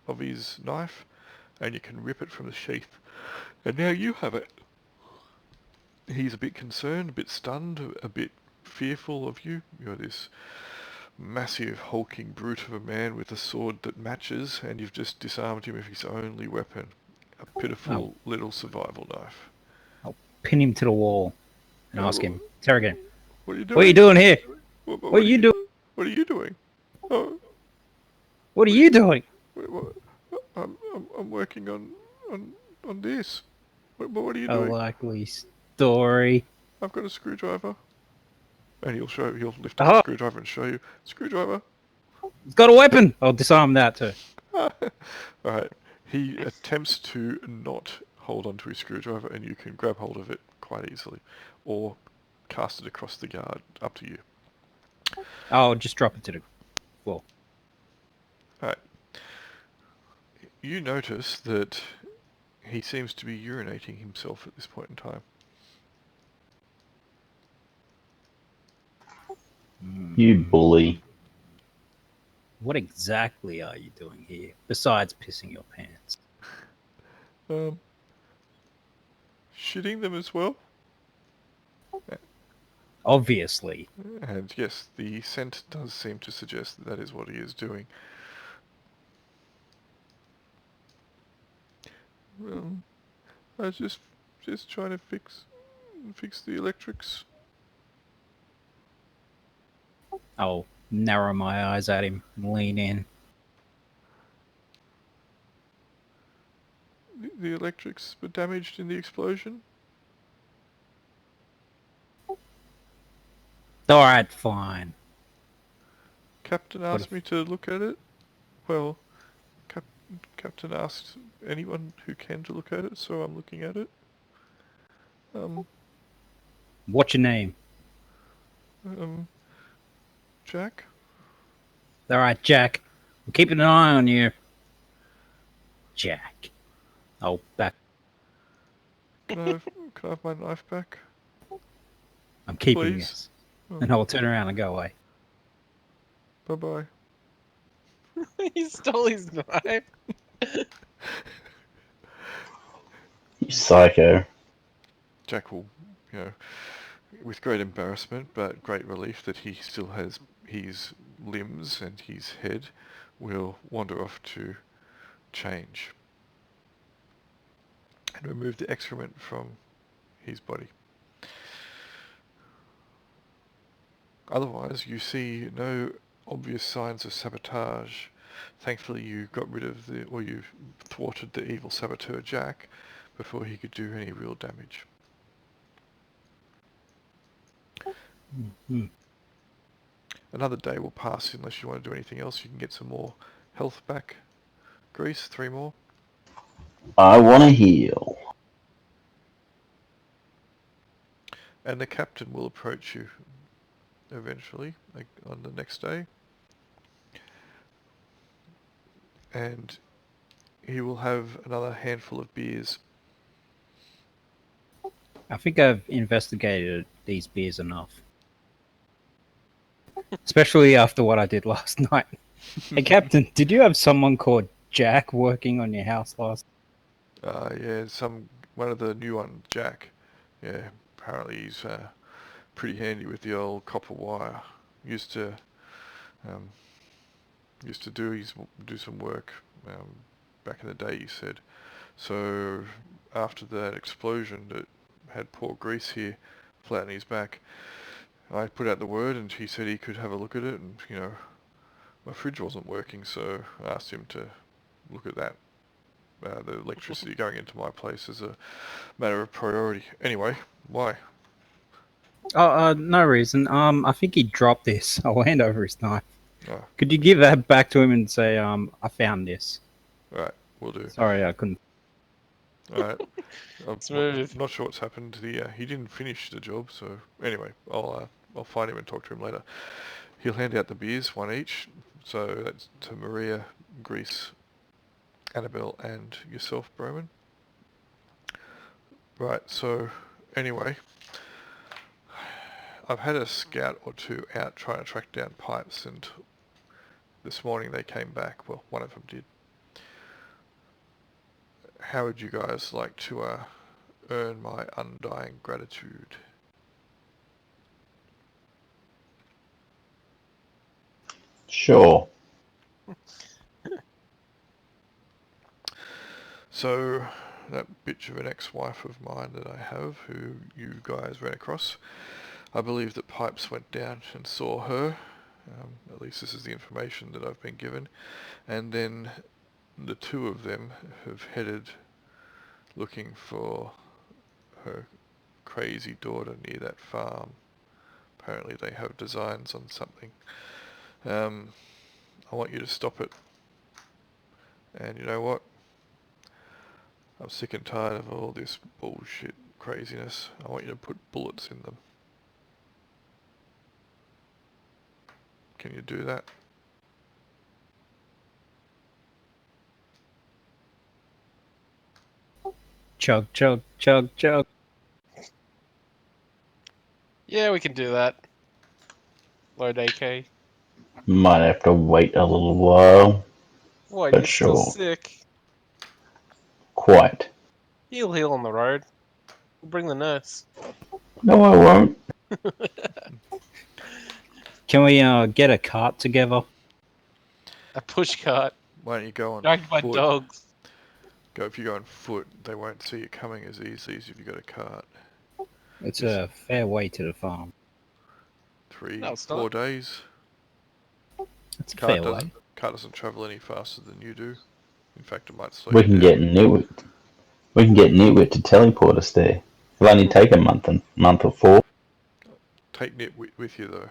of his knife, and you can rip it from the sheath. And now you have it. He's a bit concerned, a bit stunned, a bit fearful of you. You're this massive hulking brute of a man with a sword that matches, and you've just disarmed him of his only weapon, a pitiful little survival knife. I'll pin him to the wall and ask him. Interrogate him. What are you doing? What are you doing here? What What are you doing? What are you doing? Oh, What are you doing? I'm working on this. What are you A doing? likely story. I've got a screwdriver. And he'll lift up a screwdriver and show you. Screwdriver. He's got a weapon. I'll disarm that too. Alright. He attempts to not hold onto his screwdriver, and you can grab hold of it quite easily. Or cast it across the yard. Up to you. I'll just drop it to the floor. Alright. You notice that he seems to be urinating himself at this point in time. You bully. What exactly are you doing here, besides pissing your pants? Shitting them as well. Obviously. And yes, the scent does seem to suggest that is what he is doing. I was just trying to fix the electrics. I'll narrow my eyes at him and lean in. The electrics were damaged in the explosion. Alright, fine. Captain asked me to look at it. Well, Captain asked anyone who can to look at it, so I'm looking at it. What's your name? Jack? Alright, Jack. I'm keeping an eye on you. Jack. Oh, back. Can I have my knife back? I'm keeping Please. this. Oh, And I'll turn around and go away. bye-bye. He stole his knife. You psycho. Jack will, you know, with great embarrassment but great relief that he still has his limbs and his head, will wander off to change and remove the excrement from his body. Otherwise, you see no obvious signs of sabotage. Thankfully, you got rid of you thwarted the evil saboteur Jack before he could do any real damage. Hmm. Another day will pass unless you want to do anything else. You can get some more health back. Grease, 3 more. I want to heal. And the captain will approach you eventually, like on the next day. And he will have another handful of beers. I think I've investigated these beers enough. Especially after what I did last night. Hey, Captain, did you have someone called Jack working on your house last? Yeah, one of the new ones, Jack. Yeah, apparently he's pretty handy with the old copper wire. Used to do some work back in the day, he said. So after that explosion that had poor Grease here flat on his back, I put out the word and he said he could have a look at it, and my fridge wasn't working, so I asked him to look at that. The electricity going into my place is a matter of priority. Anyway, why? Oh, no reason. I think he dropped this. I'll hand over his knife. Oh, Could you give that back to him and say, I found this? right, will do. Sorry, I couldn't. Alright, I'm Smooth. not sure what's happened. He didn't finish the job, so anyway, I'll find him and talk to him later. He'll hand out the beers, 1 each. So that's to Maria, Grease, Annabelle, and yourself, Broman. Right, so anyway, I've had a scout or two out trying to track down pipes, and this morning they came back. Well, one of them did. How would you guys like to earn my undying gratitude? Sure. So, that bitch of an ex-wife of mine that I have, who you guys ran across, I believe that Pipes went down and saw her. At least this is the information that I've been given. And then the two of them have headed looking for her crazy daughter near that farm. Apparently they have designs on something. I want you to stop it. And you know what? I'm sick and tired of all this bullshit craziness. I want you to put bullets in them. Can you do that? Chug, chug, chug, chug. Yeah, we can do that. Lord AK. Might have to wait a little while, What, but you're still sure. sick? Quite. He'll heal on the road. We'll bring the nurse. No, I won't. Can we get a cart together? A pushcart. Why don't you go on Dragged by foot? dogs. If you go on foot, they won't see you coming as easily as if you got a cart. It's Yes. a fair way to the farm. 3, No, it's 4 not. days. It's a Cart fair doesn't way. cart doesn't travel any faster than you do. In fact, it might slow We you can down. get Nitwit. We can get Nitwit to teleport us there. It'll only take a month or 4. Take Nitwit with you though.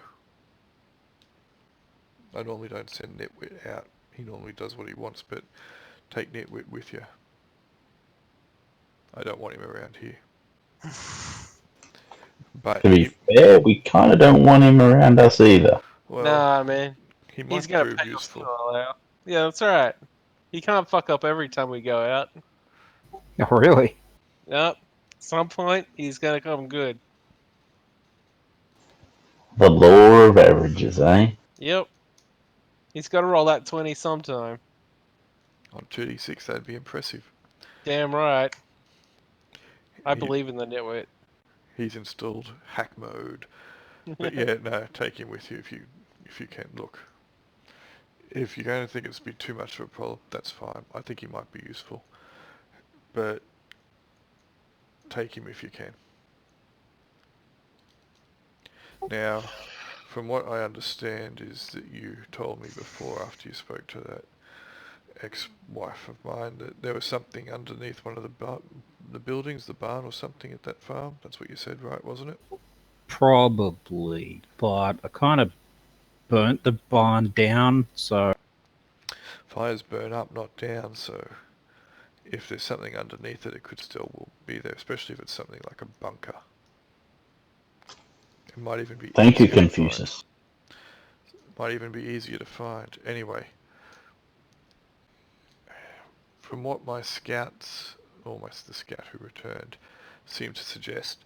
I normally don't send Nitwit out. He normally does what he wants, but take Nitwit with you. I don't want him around here. But To be fair, we kind of don't want him around us either. well, Nah, man. he He's might gonna prove pay us to useful. allow. Yeah, that's alright. He can't fuck up every time we go out. Oh, really? Yep. Some point, he's gonna come good. The law of averages, eh? Yep. He's got to roll that 20 sometime. On 2d6, that'd be impressive. Damn right. I He- believe in the nitwit. He's installed hack mode. But yeah, no, take him with you if you can. Look, if you're going to think it's be too much of a problem, that's fine. I think he might be useful. But take him if you can. Now, from what I understand is that you told me before, after you spoke to that ex-wife of mine, that there was something underneath one of the buildings, the barn or something at that farm. That's what you said, right, wasn't it? Probably, but I kind of burnt the barn down, so Fires burn up, not down, so if there's something underneath it, it could still be there, especially if it's something like a bunker. It might even be Thank you, easier to find. Confucius. Might even be easier to find. Anyway, from what my scouts, the scout who returned, seemed to suggest,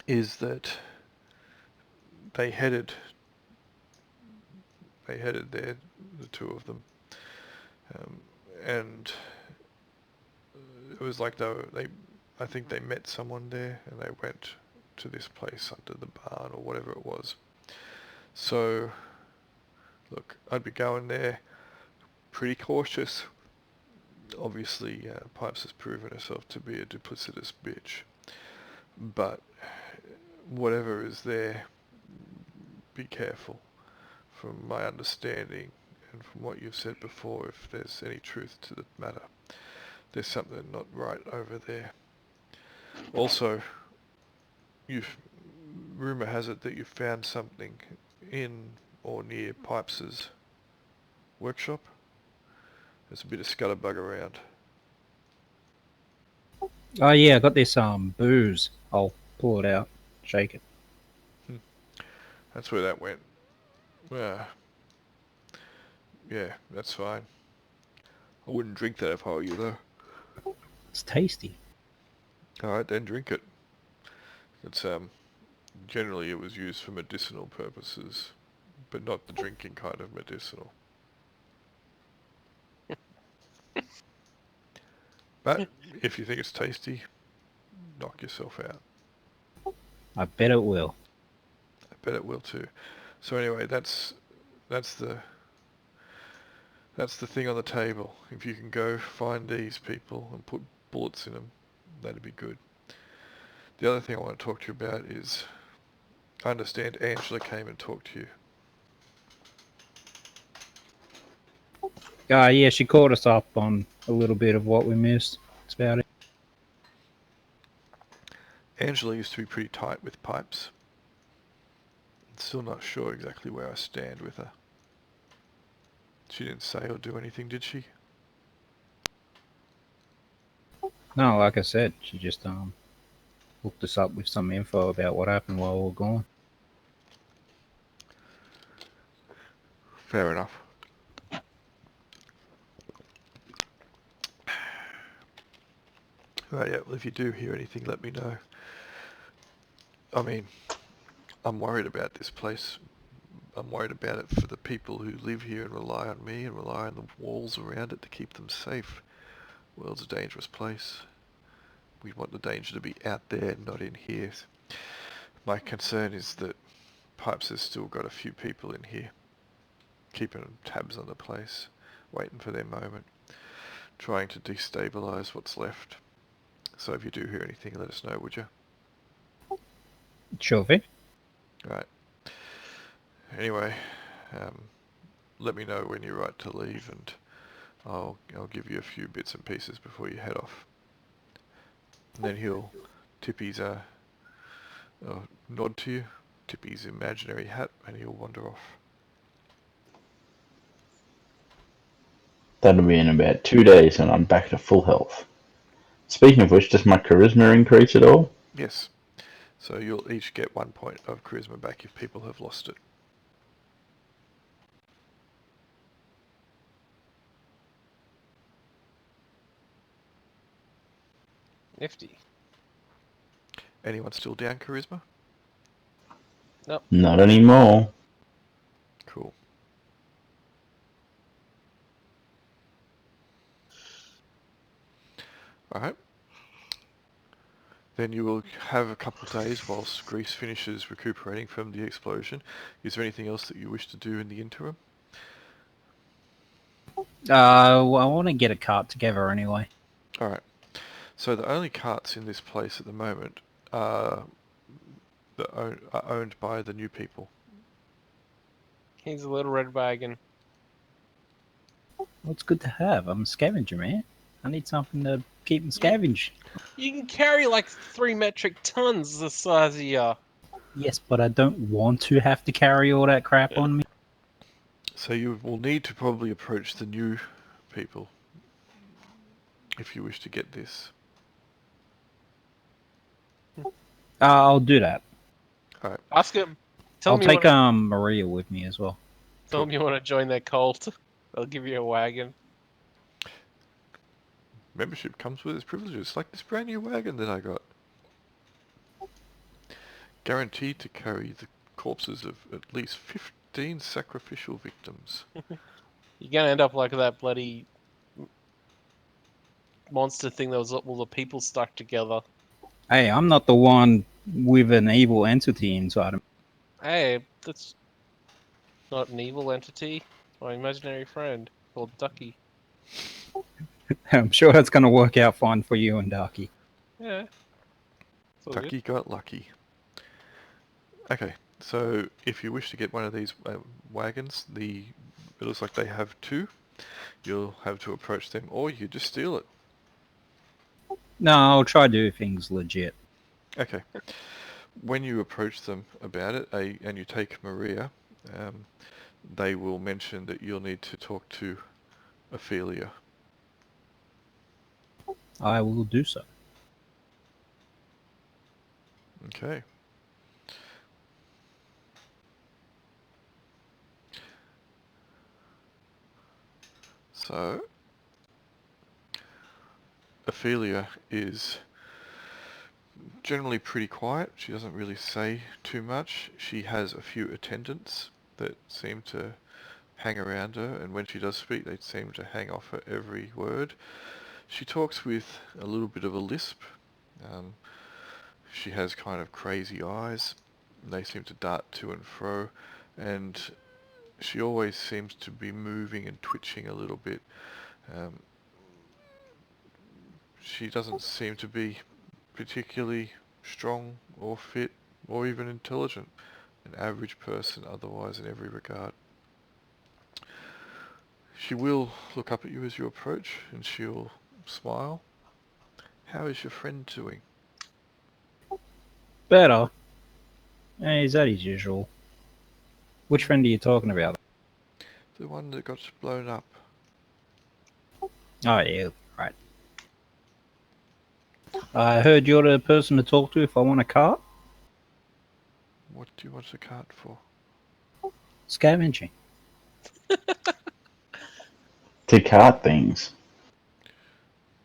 is that they headed there, the two of them, and it was like I think they met someone there, and they went to this place under the barn or whatever it was. So, look, I'd be going there pretty cautious. Obviously, Pipes has proven herself to be a duplicitous bitch, but whatever is there, be careful. From my understanding, and from what you've said before, if there's any truth to the matter, there's something not right over there. Also, rumour has it that you found something in or near Pipes's workshop. There's a bit of scutterbug around. oh yeah, I got this booze. I'll pull it out, shake it. That's where that went. Yeah, that's fine. I wouldn't drink that if I were you, though. It's tasty. Alright, then drink it. It's, generally it was used for medicinal purposes, but not the drinking kind of medicinal. But if you think it's tasty, knock yourself out. I bet it will. I bet it will too. So anyway, that's the thing on the table. If you can go find these people and put bullets in them, that'd be good. The other thing I want to talk to you about is, I understand Angela came and talked to you. Yeah, she caught us up on a little bit of what we missed. That's about it. Angela used to be pretty tight with Pipes. Still not sure exactly where I stand with her. She didn't say or do anything, did she? No, like I said, she just hooked us up with some info about what happened while we were gone. Fair enough. Right, yeah, well, if you do hear anything, let me know. I mean, I'm worried about this place. I'm worried about it for the people who live here and rely on me and rely on the walls around it to keep them safe. The world's a dangerous place. We want the danger to be out there, not in here. My concern is that Pipes has still got a few people in here, keeping tabs on the place, waiting for their moment, trying to destabilise what's left. So if you do hear anything, let us know, would you? Sure thing. Right. Anyway, let me know when you're right to leave, and I'll give you a few bits and pieces before you head off. And then he'll tip his nod to you, tip his imaginary hat, and he'll wander off. That'll be in about 2 days and I'm back to full health. Speaking of which, does my charisma increase at all? Yes. So you'll each get 1 point of charisma back if people have lost it. Nifty. Anyone still down charisma? Nope. Not anymore. Cool. Alright. Then you will have a couple of days whilst Greece finishes recuperating from the explosion. Is there anything else that you wish to do in the interim? Well, I want to get a cart together anyway. Alright. So the only carts in this place at the moment are owned by the new people. He's a little red wagon. Well, it's good to have. I'm a scavenger, man. I need something to keep and scavenge. You can carry like 3 metric tons the size of you. Yes, but I don't want to have to carry all that crap on me. So you will need to probably approach the new people if you wish to get this. I'll do that. Alright. Ask him. Tell I'll him you take wanna, Maria with me as well. tell him you want to join their cult. They'll give you a wagon. Membership comes with its privileges, like this brand new wagon that I got. Guaranteed to carry the corpses of at least 15 sacrificial victims. You're gonna end up like that bloody monster thing that was all the people stuck together. Hey, I'm not the one with an evil entity inside him. Hey, that's not an evil entity. My imaginary friend called Ducky. I'm sure that's going to work out fine for you and Darky. Yeah. It's all good. Ducky got lucky. Okay, so if you wish to get one of these wagons, it looks like they have 2. You'll have to approach them, or you just steal it. No, I'll try to do things legit. Okay. When you approach them about it, and you take Maria, they will mention that you'll need to talk to Ophelia. I will do so. Okay. So, Ophelia is generally pretty quiet. She doesn't really say too much. She has a few attendants that seem to hang around her, and when she does speak, they seem to hang off her every word. She talks with a little bit of a lisp. She has kind of crazy eyes. They seem to dart to and fro, and she always seems to be moving and twitching a little bit. She doesn't seem to be particularly strong or fit or even intelligent. An average person otherwise in every regard. She will look up at you as you approach, and she'll smile. How is your friend doing? Better. Hey, is that his usual? Which friend are you talking about? The one that got blown up. Oh, yeah, right. I heard you're the person to talk to if I want a cart. What do you want the cart for? Scavenging. To cart things.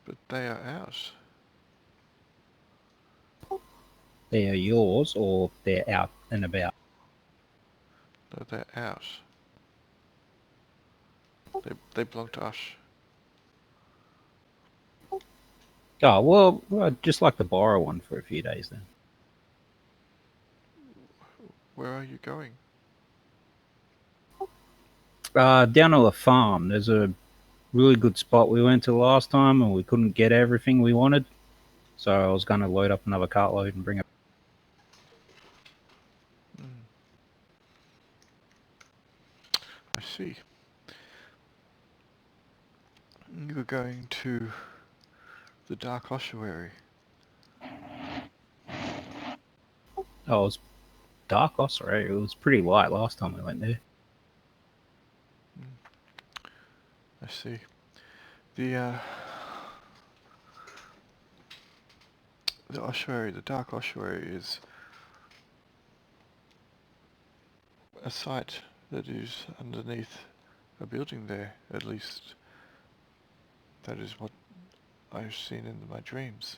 But they are ours. They're yours or they're out and about. No, they're ours. They belong to us. Oh, well, I'd just like to borrow one for a few days then. Where are you going? Down to a farm. There's a really good spot we went to last time and we couldn't get everything we wanted. So I was going to load up another cartload and bring it. I see. You're going to the Dark Ossuary. Oh, it was dark. Oh, sorry. It was pretty light last time we went there. I see. The ossuary, the Dark Ossuary, is a site that is underneath a building there. At least that is what I've seen in my dreams.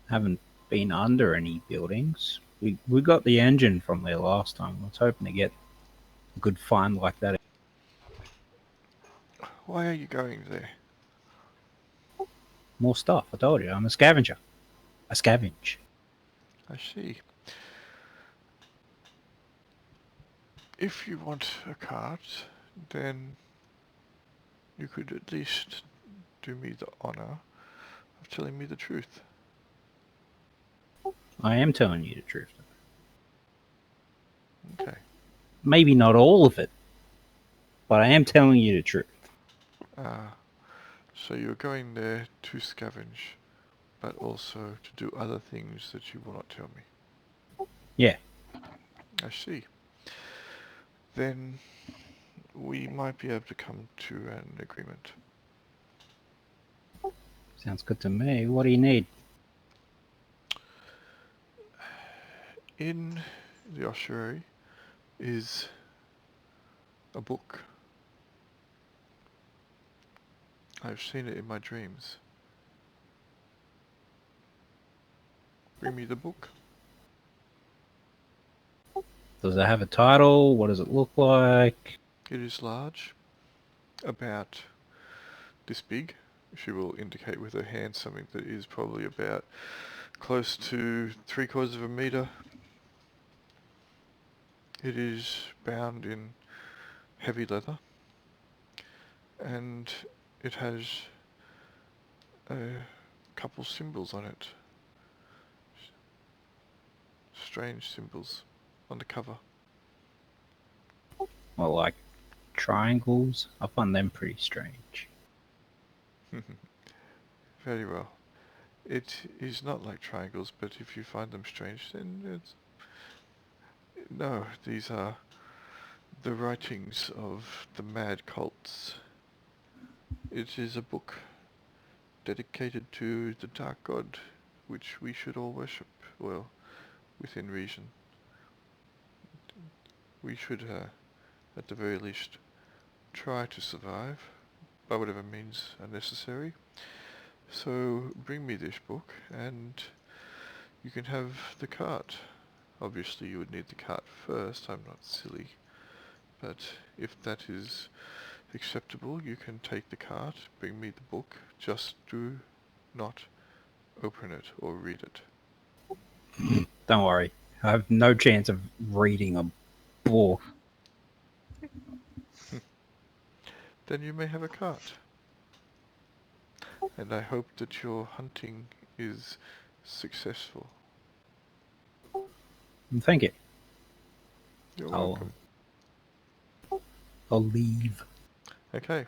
Haven't been under any buildings. We got the engine from there last time. I was hoping to get a good find like that. Why are you going there? More stuff. I told you, I'm a scavenger. I scavenge. I see. If you want a cart, then you could at least do me the honor of telling me the truth. I am telling you the truth. Okay. Maybe not all of it, but I am telling you the truth. So you're going there to scavenge, but also to do other things that you will not tell me. Yeah. I see. Then we might be able to come to an agreement. Sounds good to me. What do you need? In the ossuary is a book. I've seen it in my dreams. Bring me the book. Does it have a title? What does it look like? It is large, about this big. She will indicate with her hand something that is probably about close to 3/4 of a meter. It is bound in heavy leather, and it has a couple symbols on it. Strange symbols on the cover. Well, like triangles? I find them pretty strange. Very well. It is not like triangles, but if you find them strange, then it's... No, these are the writings of the mad cults. It is a book dedicated to the dark god, which we should all worship, well, within reason. We should, at the very least, try to survive, by whatever means are necessary. So bring me this book, and you can have the cart. Obviously you would need the cart first, I'm not silly. But if that is acceptable, you can take the cart, bring me the book, just do not open it or read it. Don't worry. I have no chance of reading a book. Then you may have a cart. And I hope that your hunting is successful. Thank you. You're I'll, welcome. I'll leave. Okay.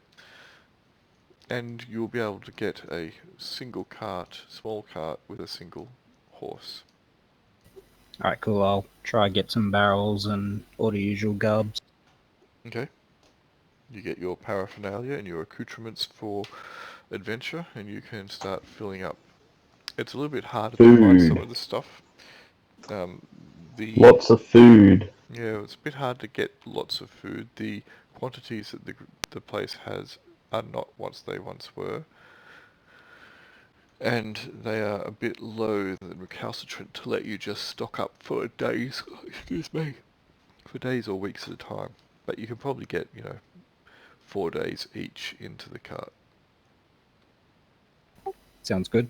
And you'll be able to get a single cart, small cart with a single horse. Alright, cool. I'll try get some barrels and all the usual gubs. Okay. You get your paraphernalia and your accoutrements for adventure, and you can start filling up. It's a little bit harder to find some of the stuff. Lots of food. Yeah, it's a bit hard to get lots of food. The quantities that the place has are not what they once were, and they are a bit low and recalcitrant to let you just stock up for days. Excuse me, for days or weeks at a time. But you can probably get 4 days each into the cart. Sounds good.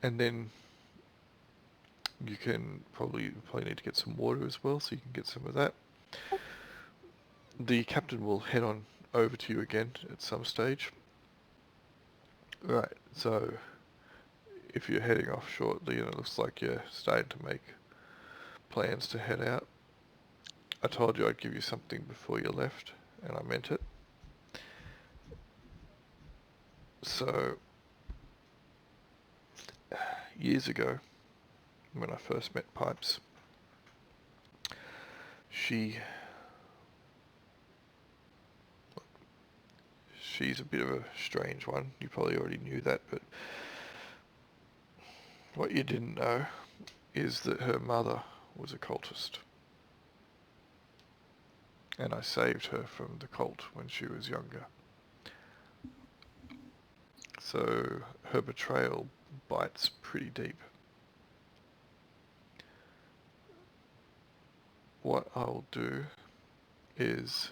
And then you can probably need to get some water as well, so you can get some of that. The captain will head on over to you again at some stage. Right, so if you're heading off shortly and it looks like you're starting to make plans to head out, I told you I'd give you something before you left, and I meant it. So, years ago, when I first met Pipes, she's a bit of a strange one. You probably already knew that, but what you didn't know is that her mother was a cultist. And I saved her from the cult when she was younger. So her betrayal bites pretty deep. What I'll do is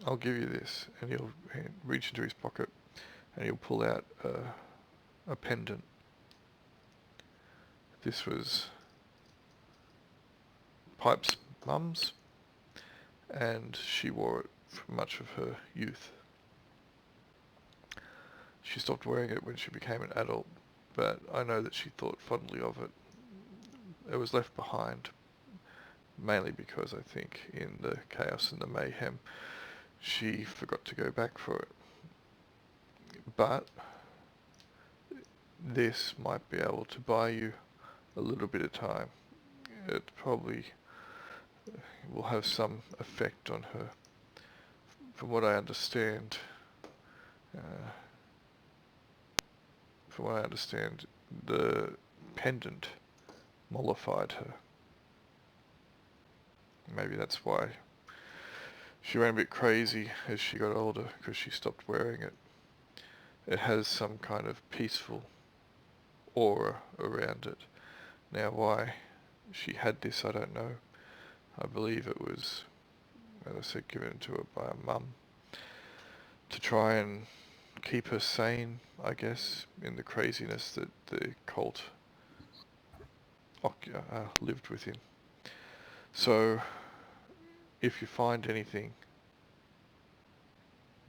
I'll give you this, and he'll reach into his pocket and he'll pull out a pendant. This was Pipe's mum's, and she wore it for much of her youth. She stopped wearing it when she became an adult, but I know that she thought fondly of it. It was left behind, mainly because I think in the chaos and the mayhem, she forgot to go back for it. But this might be able to buy you a little bit of time. It probably will have some effect on her. From what I understand, the pendant mollified her. Maybe that's why she went a bit crazy as she got older, because she stopped wearing it. It has some kind of peaceful aura around it. Now why she had this, I don't know. I believe it was, as I said, given to her by her mum to try and keep her sane, I guess, in the craziness that the cult lived within. So, if you find anything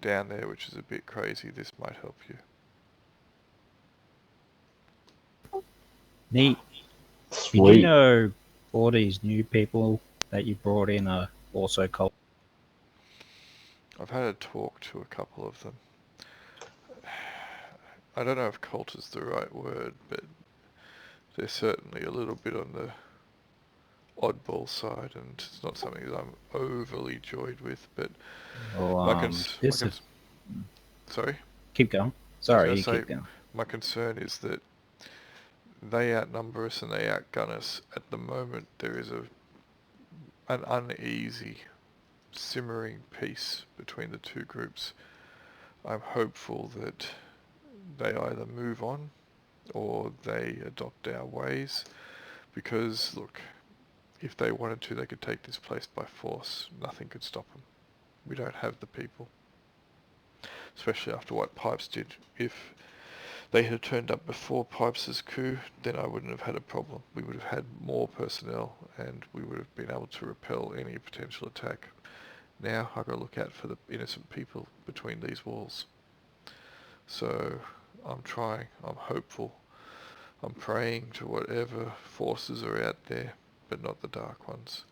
down there which is a bit crazy, this might help you. Neat. Did you Sweet. know all these new people that you brought in are also cult? I've had a talk to a couple of them. I don't know if cult is the right word, but they're certainly a little bit on the oddball side, and it's not something that I'm overly joyed with, but Well, sorry? Keep going. I was Sorry, going you to say, keep going. my concern is that they outnumber us and they outgun us. At the moment, there is an uneasy, simmering peace between the two groups. I'm hopeful that they either move on or they adopt our ways, because, look, if they wanted to, they could take this place by force. Nothing could stop them. We don't have the people. Especially after what Pipes did. If they had turned up before Pipes' coup, then I wouldn't have had a problem. We would have had more personnel and we would have been able to repel any potential attack. Now I've got to look out for the innocent people between these walls. So I'm trying, I'm hopeful, I'm praying to whatever forces are out there, but not the dark ones.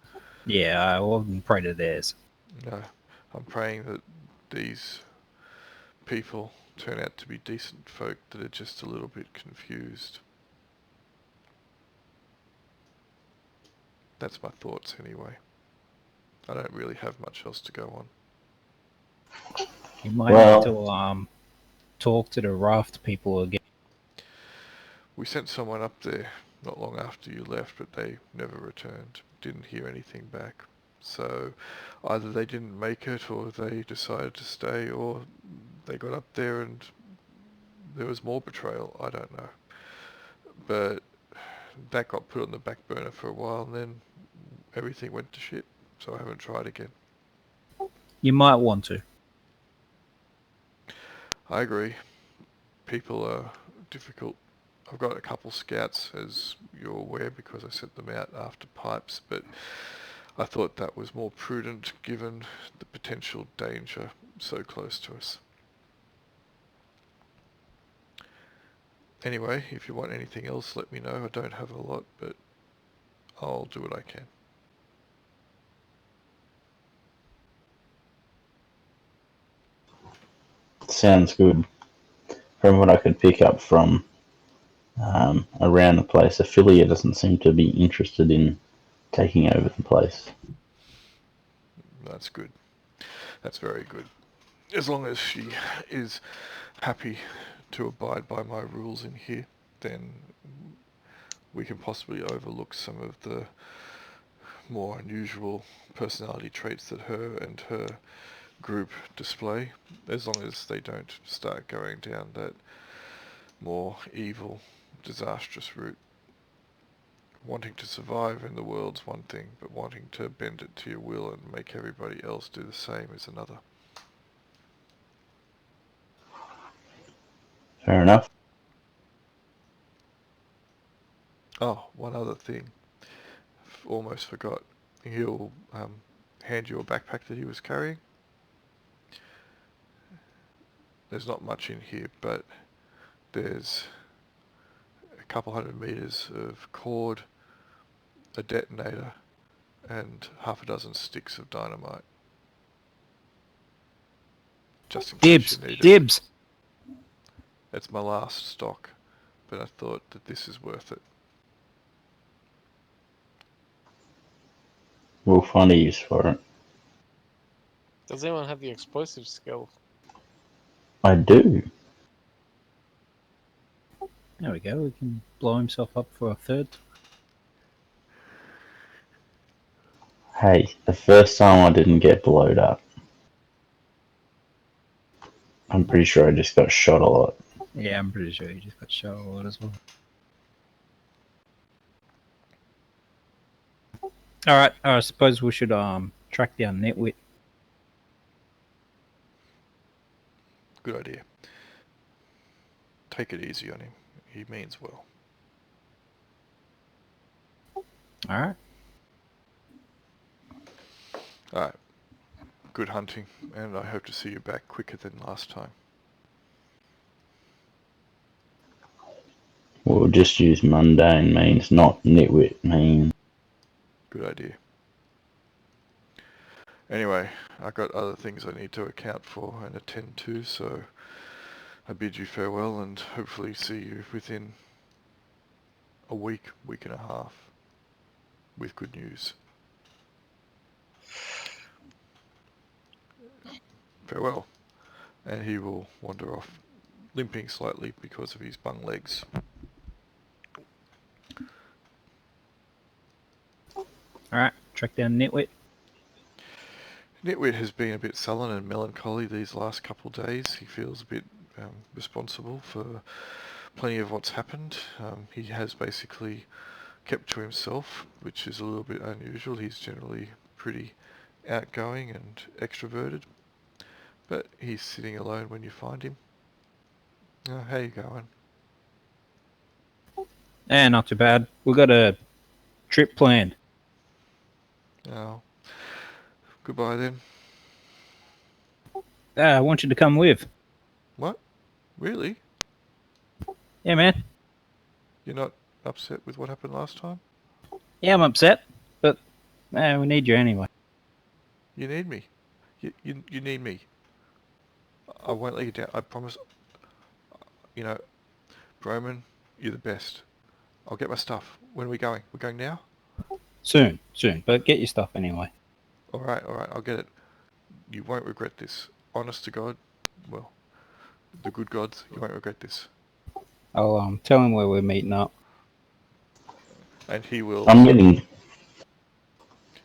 Yeah, I wouldn't pray to theirs. No, I'm praying that these people turn out to be decent folk that are just a little bit confused. That's my thoughts anyway. I don't really have much else to go on. You might Well- need to talk to the raft people again. We sent someone up there not long after you left, but they never returned. Didn't hear anything back. So either they didn't make it, or they decided to stay, or they got up there and there was more betrayal. I don't know. But that got put on the back burner for a while, and then everything went to shit. So I haven't tried again. You might want to. I agree. People are difficult. I've got a couple scouts, as you're aware, because I sent them out after Pipes, but I thought that was more prudent given the potential danger so close to us. Anyway, if you want anything else, let me know. I don't have a lot, but I'll do what I can. Sounds good. From what I could pick up from around the place, Ophelia doesn't seem to be interested in taking over the place. That's good. That's very good. As long as she is happy to abide by my rules in here, then we can possibly overlook some of the more unusual personality traits that her and her group display, as long as they don't start going down that more evil, disastrous route. Wanting to survive in the world's one thing, but wanting to bend it to your will and make everybody else do the same is another. Fair enough. Oh, one other thing. Almost forgot. He'll hand you a backpack that he was carrying. There's not much in here, but there's a couple 100 meters of cord, a detonator, and half a dozen sticks of dynamite. Just in case you need it. Dibs. It's my last stock, but I thought that this is worth it. We'll find a use for it. Does anyone have the explosive skill? I do. There we go. We can blow himself up for a third. Hey, the first time I didn't get blowed up. I'm pretty sure I just got shot a lot. Yeah, I'm pretty sure you just got shot a lot as well. Alright, I suppose we should track down Netwit. Good idea. Take it easy on him. He means well. Alright. Alright. Good hunting, and I hope to see you back quicker than last time. We'll just use mundane means, not nitwit means. Good idea. Anyway, I've got other things I need to account for and attend to, so I bid you farewell and hopefully see you within a week and a half, with good news. Farewell. And he will wander off, limping slightly because of his bung legs. Alright, track down Netwit. Nitwit has been a bit sullen and melancholy these last couple of days. He feels a bit responsible for plenty of what's happened. He has basically kept to himself, which is a little bit unusual. He's generally pretty outgoing and extroverted, but he's sitting alone when you find him. How you going? Not too bad. We got a trip planned. Oh, goodbye then. I want you to come with. What? Really? Yeah, man. You're not upset with what happened last time? Yeah, I'm upset, but we need you anyway. You need me. You need me. I won't let you down. I promise. You know, Broman, you're the best. I'll get my stuff. When are we going? We're going now? Soon, but get your stuff anyway. Alright, I'll get it. You won't regret this. Honest to God, well, the good gods, you won't regret this. I'll tell him where we're meeting up. And he will...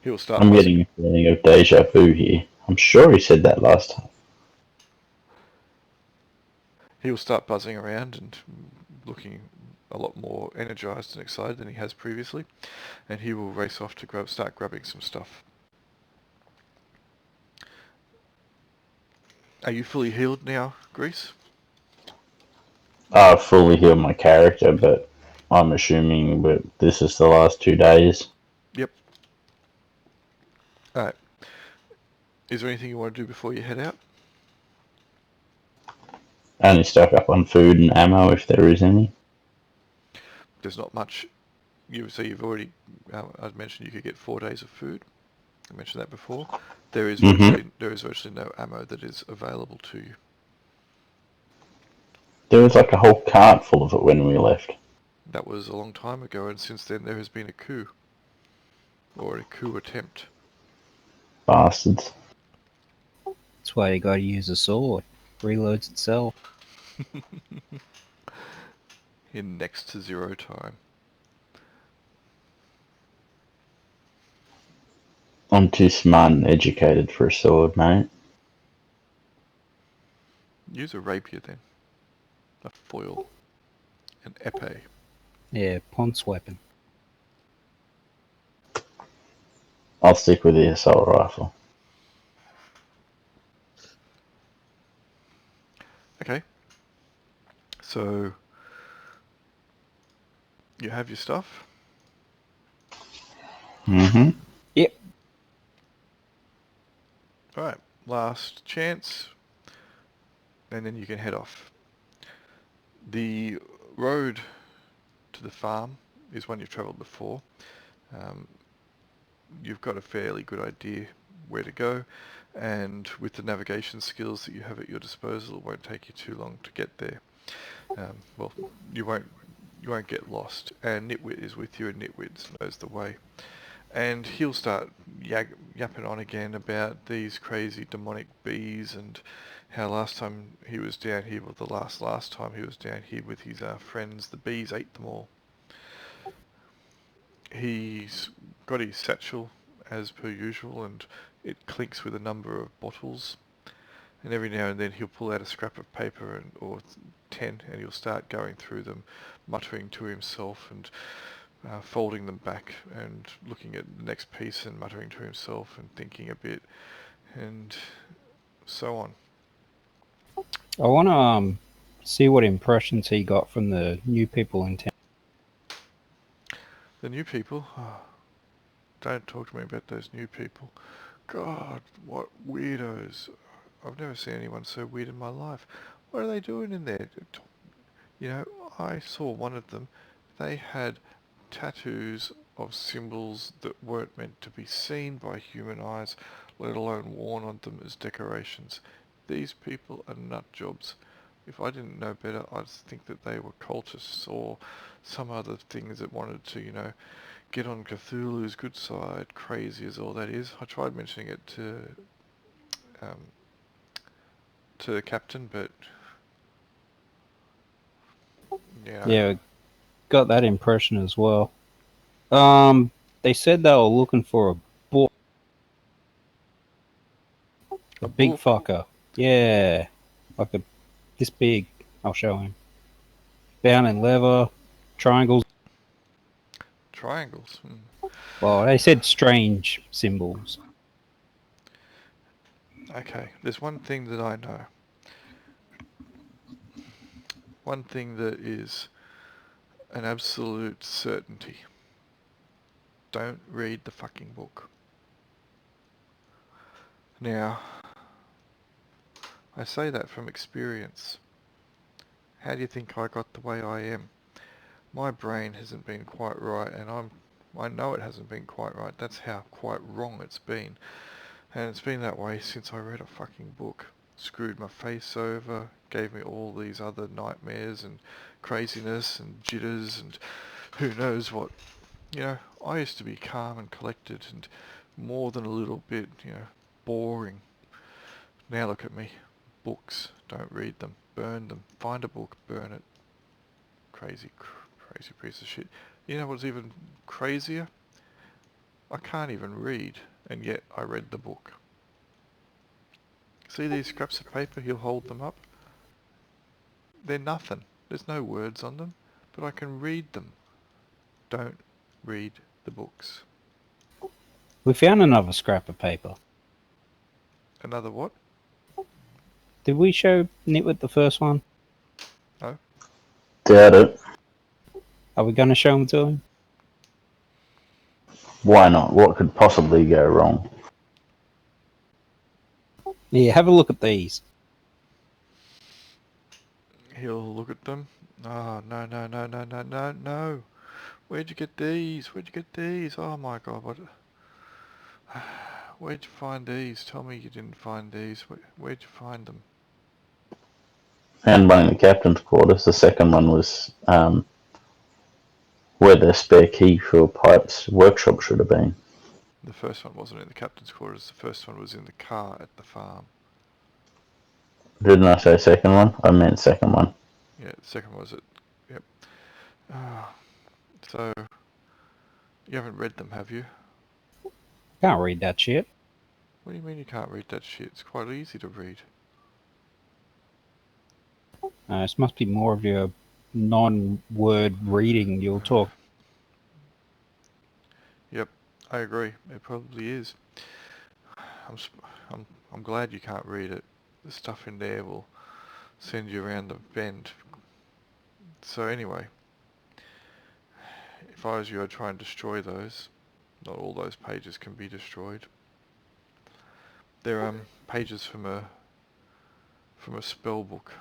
He'll start... I'm getting a feeling of deja vu here. I'm sure he said that last time. He'll start buzzing around and looking a lot more energized and excited than he has previously. And he will race off to start grabbing some stuff. Are you fully healed now, Grease? I've fully healed my character, but I'm assuming that this is the last 2 days. Yep. Alright. Is there anything you want to do before you head out? Only stock up on food and ammo if there is any. There's not much. You've already... I mentioned you could get 4 days of food. I mentioned that before. There is virtually no ammo that is available to you. There was like a whole cart full of it when we left. That was a long time ago, and since then there has been a coup. Or a coup attempt. Bastards. That's why you gotta use a sword. Reloads itself. In next to zero time. I'm too smart and educated for a sword, mate. Use a rapier then. A foil. An epee. Yeah, ponce weapon. I'll stick with the assault rifle. Okay. So you have your stuff. Mm-hmm. Yep. All right. Last chance, and then you can head off. The road to the farm is one you've travelled before. Um, you've got a fairly good idea where to go, and with the navigation skills that you have at your disposal, it won't take you too long to get there. Well, you won't get lost, and Nitwit is with you, and Nitwit knows the way. And he'll start yapping on again about these crazy demonic bees and how last time he was down here, well, the last time he was down here with his friends, the bees ate them all. He's got his satchel as per usual, and it clinks with a number of bottles. And every now and then he'll pull out a scrap of paper or 10, and he'll start going through them, muttering to himself and folding them back and looking at the next piece and muttering to himself and thinking a bit, and so on. I want to see what impressions he got from the new people in town. The new people, don't talk to me about those new people. God, what weirdos. I've never seen anyone so weird in my life. What are they doing in there? You know, I saw one of them. They had tattoos of symbols that weren't meant to be seen by human eyes, let alone worn on them as decorations. These people are nut jobs. If I didn't know better, I'd think that they were cultists or some other things that wanted to, get on Cthulhu's good side, crazy as all that is. I tried mentioning it to the captain, but Yeah, got that impression as well. They said they were looking for a book. A big book. fucker. Yeah. Like this big. I'll show him. Bound in leather, triangles. Triangles. Well, they said strange symbols. Okay, there's one thing that I know. One thing that is an absolute certainty. Don't read the fucking book. Now, I say that from experience. How do you think I got the way I am? My brain hasn't been quite right, and I know it hasn't been quite right. That's how quite wrong it's been. And it's been that way since I read a fucking book. Screwed my face over, gave me all these other nightmares and craziness and jitters and who knows what. I used to be calm and collected and more than a little bit, boring. Now look at me. Books, don't read them. Burn them. Find a book, burn it. Crazy piece of shit. You know what's even crazier? I can't even read, and yet I read the book. See these scraps of paper? He'll hold them up. They're nothing. There's no words on them, but I can read them. Don't read the books. We found another scrap of paper. Another what? Did we show Nitwit the first one? No. Doubt it. Are we going to show them to him? Why not? What could possibly go wrong? Yeah, have a look at these. He'll look at them. Oh, no. Where'd you get these? Oh my god, what? Where'd you find these? Tell me you didn't find these. Where'd you find them? Found one in the captain's quarters. The second one was where the spare key for Pipe's workshop should have been. The first one wasn't in the captain's quarters. The first one was in the car at the farm. Didn't I say second one? I meant second one. Yeah, the second one was at... Yep. So, you haven't read them, have you? Can't read that shit. What do you mean you can't read that shit? It's quite easy to read. This must be more of your non-word reading you'll talk. Yep, I agree. It probably is. I'm glad you can't read it. The stuff in there will send you around the bend. So anyway, if I was you, I'd try and destroy those. Not all those pages can be destroyed. They're pages from a spell book.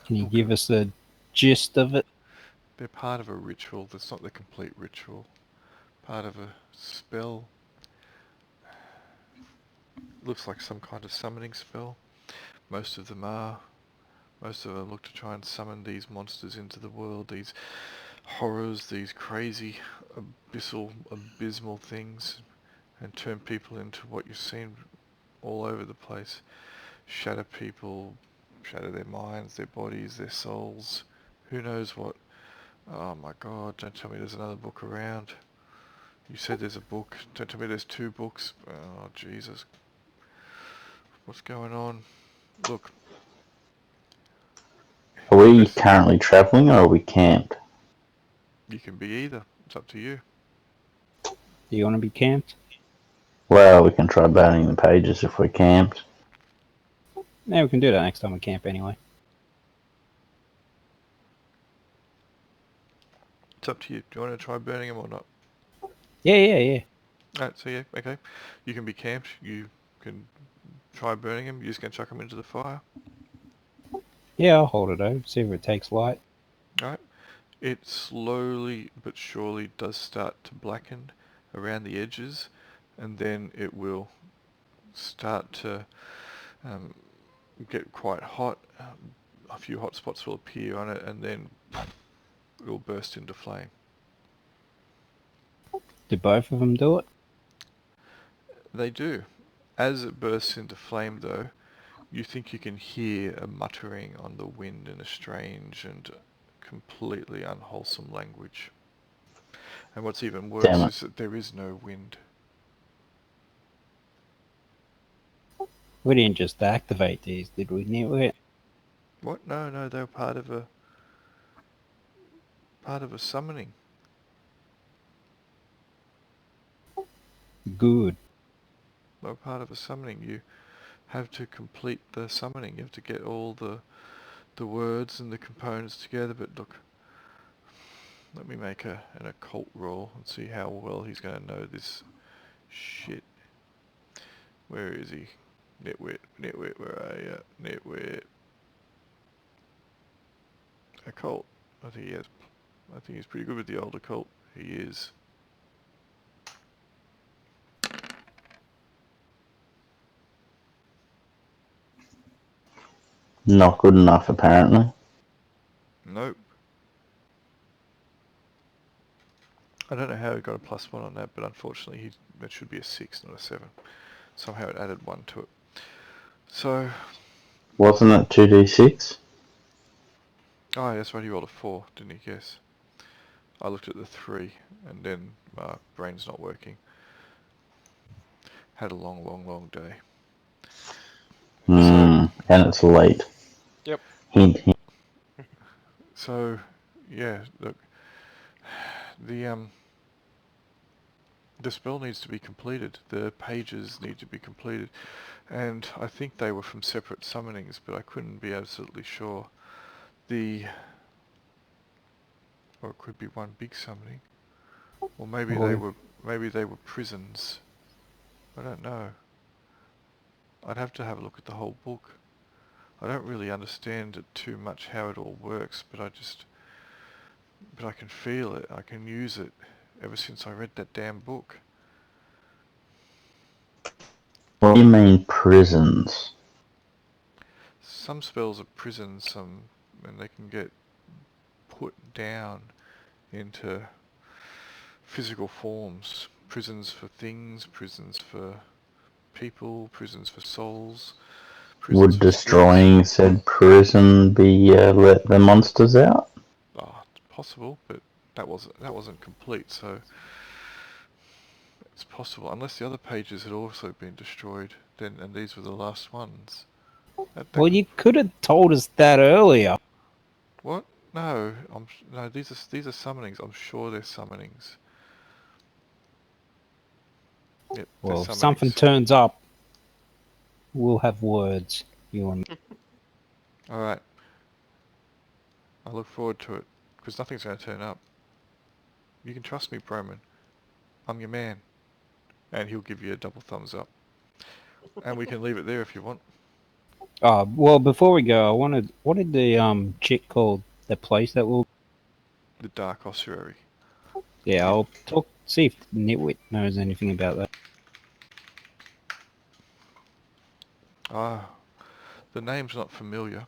Can you give us the gist of it? They're part of a ritual. That's not the complete ritual. Part of a spell. Looks like some kind of summoning spell. Most of them are. Most of them look to try and summon these monsters into the world, these horrors, these crazy, abysmal things, and turn people into what you've seen all over the place. Shatter people, shatter their minds, their bodies, their souls. Who knows what? Oh my god, don't tell me there's another book around. You said there's a book. Don't tell me there's 2 books. Oh, Jesus. What's going on? Look. Are we currently travelling or are we camped? You can be either. It's up to you. Do you want to be camped? Well, we can try burning the pages if we're camped. Yeah, we can do that next time we camp anyway. It's up to you. Do you want to try burning them or not? Yeah. Alright, so yeah, okay. You can be camped. You can try burning them. You're just going to chuck them into the fire. Yeah, I'll hold it over, see if it takes light. Alright. It slowly but surely does start to blacken around the edges, and then it will start to get quite hot. A few hot spots will appear on it, and then it will burst into flame. Do both of them do it? They do. As it bursts into flame, though, you think you can hear a muttering on the wind in a strange and completely unwholesome language. And what's even worse is that there is no wind. We didn't just activate these, did we, Nitwit? What? No, they were part of a summoning. Good. They were part of a summoning. You have to complete the summoning. You have to get all the words and the components together. But look, let me make an occult roll and see how well he's going to know this shit. Where is he? Nitwit, where are you? Nitwit. Occult. I think he's pretty good with the old occult. He is. Not good enough, apparently. Nope. I don't know how he got a +1 on that, but unfortunately that should be a 6, not a 7. Somehow it added 1 to it. So... Wasn't it 2d6? Oh, that's right, he rolled a 4, didn't he? Yes. I looked at the 3, and then my brain's not working. Had a long day. And it's late. Yep. Hint, hint. So, yeah, look, the spell needs to be completed. The pages need to be completed. And I think they were from separate summonings, but I couldn't be absolutely sure. Or it could be one big summoning. Or maybe they were prisons. I don't know. I'd have to have a look at the whole book. I don't really understand it too much how it all works, but I can feel it. I can use it ever since I read that damn book. What do you mean prisons? Some spells are prisons, and they can get put down into physical forms. Prisons for things, prisons for people, prisons for souls. Would destroying said prison be let the monsters out? Oh, it's possible, but that wasn't complete, so it's possible. Unless the other pages had also been destroyed, and these were the last ones. Well, you could have told us that earlier. What? No, no. These are summonings. I'm sure they're summonings. Yep, they're Well, if something summonings. turns up, we'll have words. You and me. All right. I look forward to it because nothing's going to turn up. You can trust me, Broman. I'm your man, and he'll give you a double thumbs up. And we can leave it there if you want. Well, before we go, I wanted. What did the chick called the place that will? The Dark Ossuary. Yeah, I'll talk. See if Nitwit knows anything about that. Ah, the name's not familiar.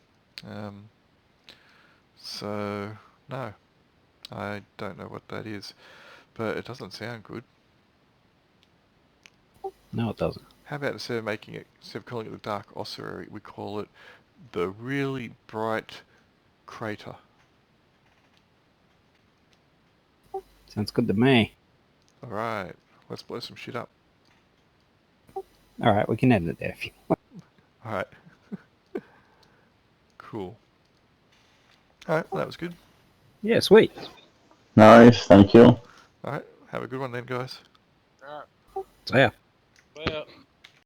So, no, I don't know what that is, but it doesn't sound good. No, it doesn't. How about instead of calling it the Dark Ossuary, we call it the Really Bright Crater. Sounds good to me. Alright, let's blow some shit up. All right, we can end it there if you want. Alright. Cool. Alright, well, that was good. Yeah, sweet. Nice, thank you. Alright, have a good one then, guys. Alright. So yeah. Well.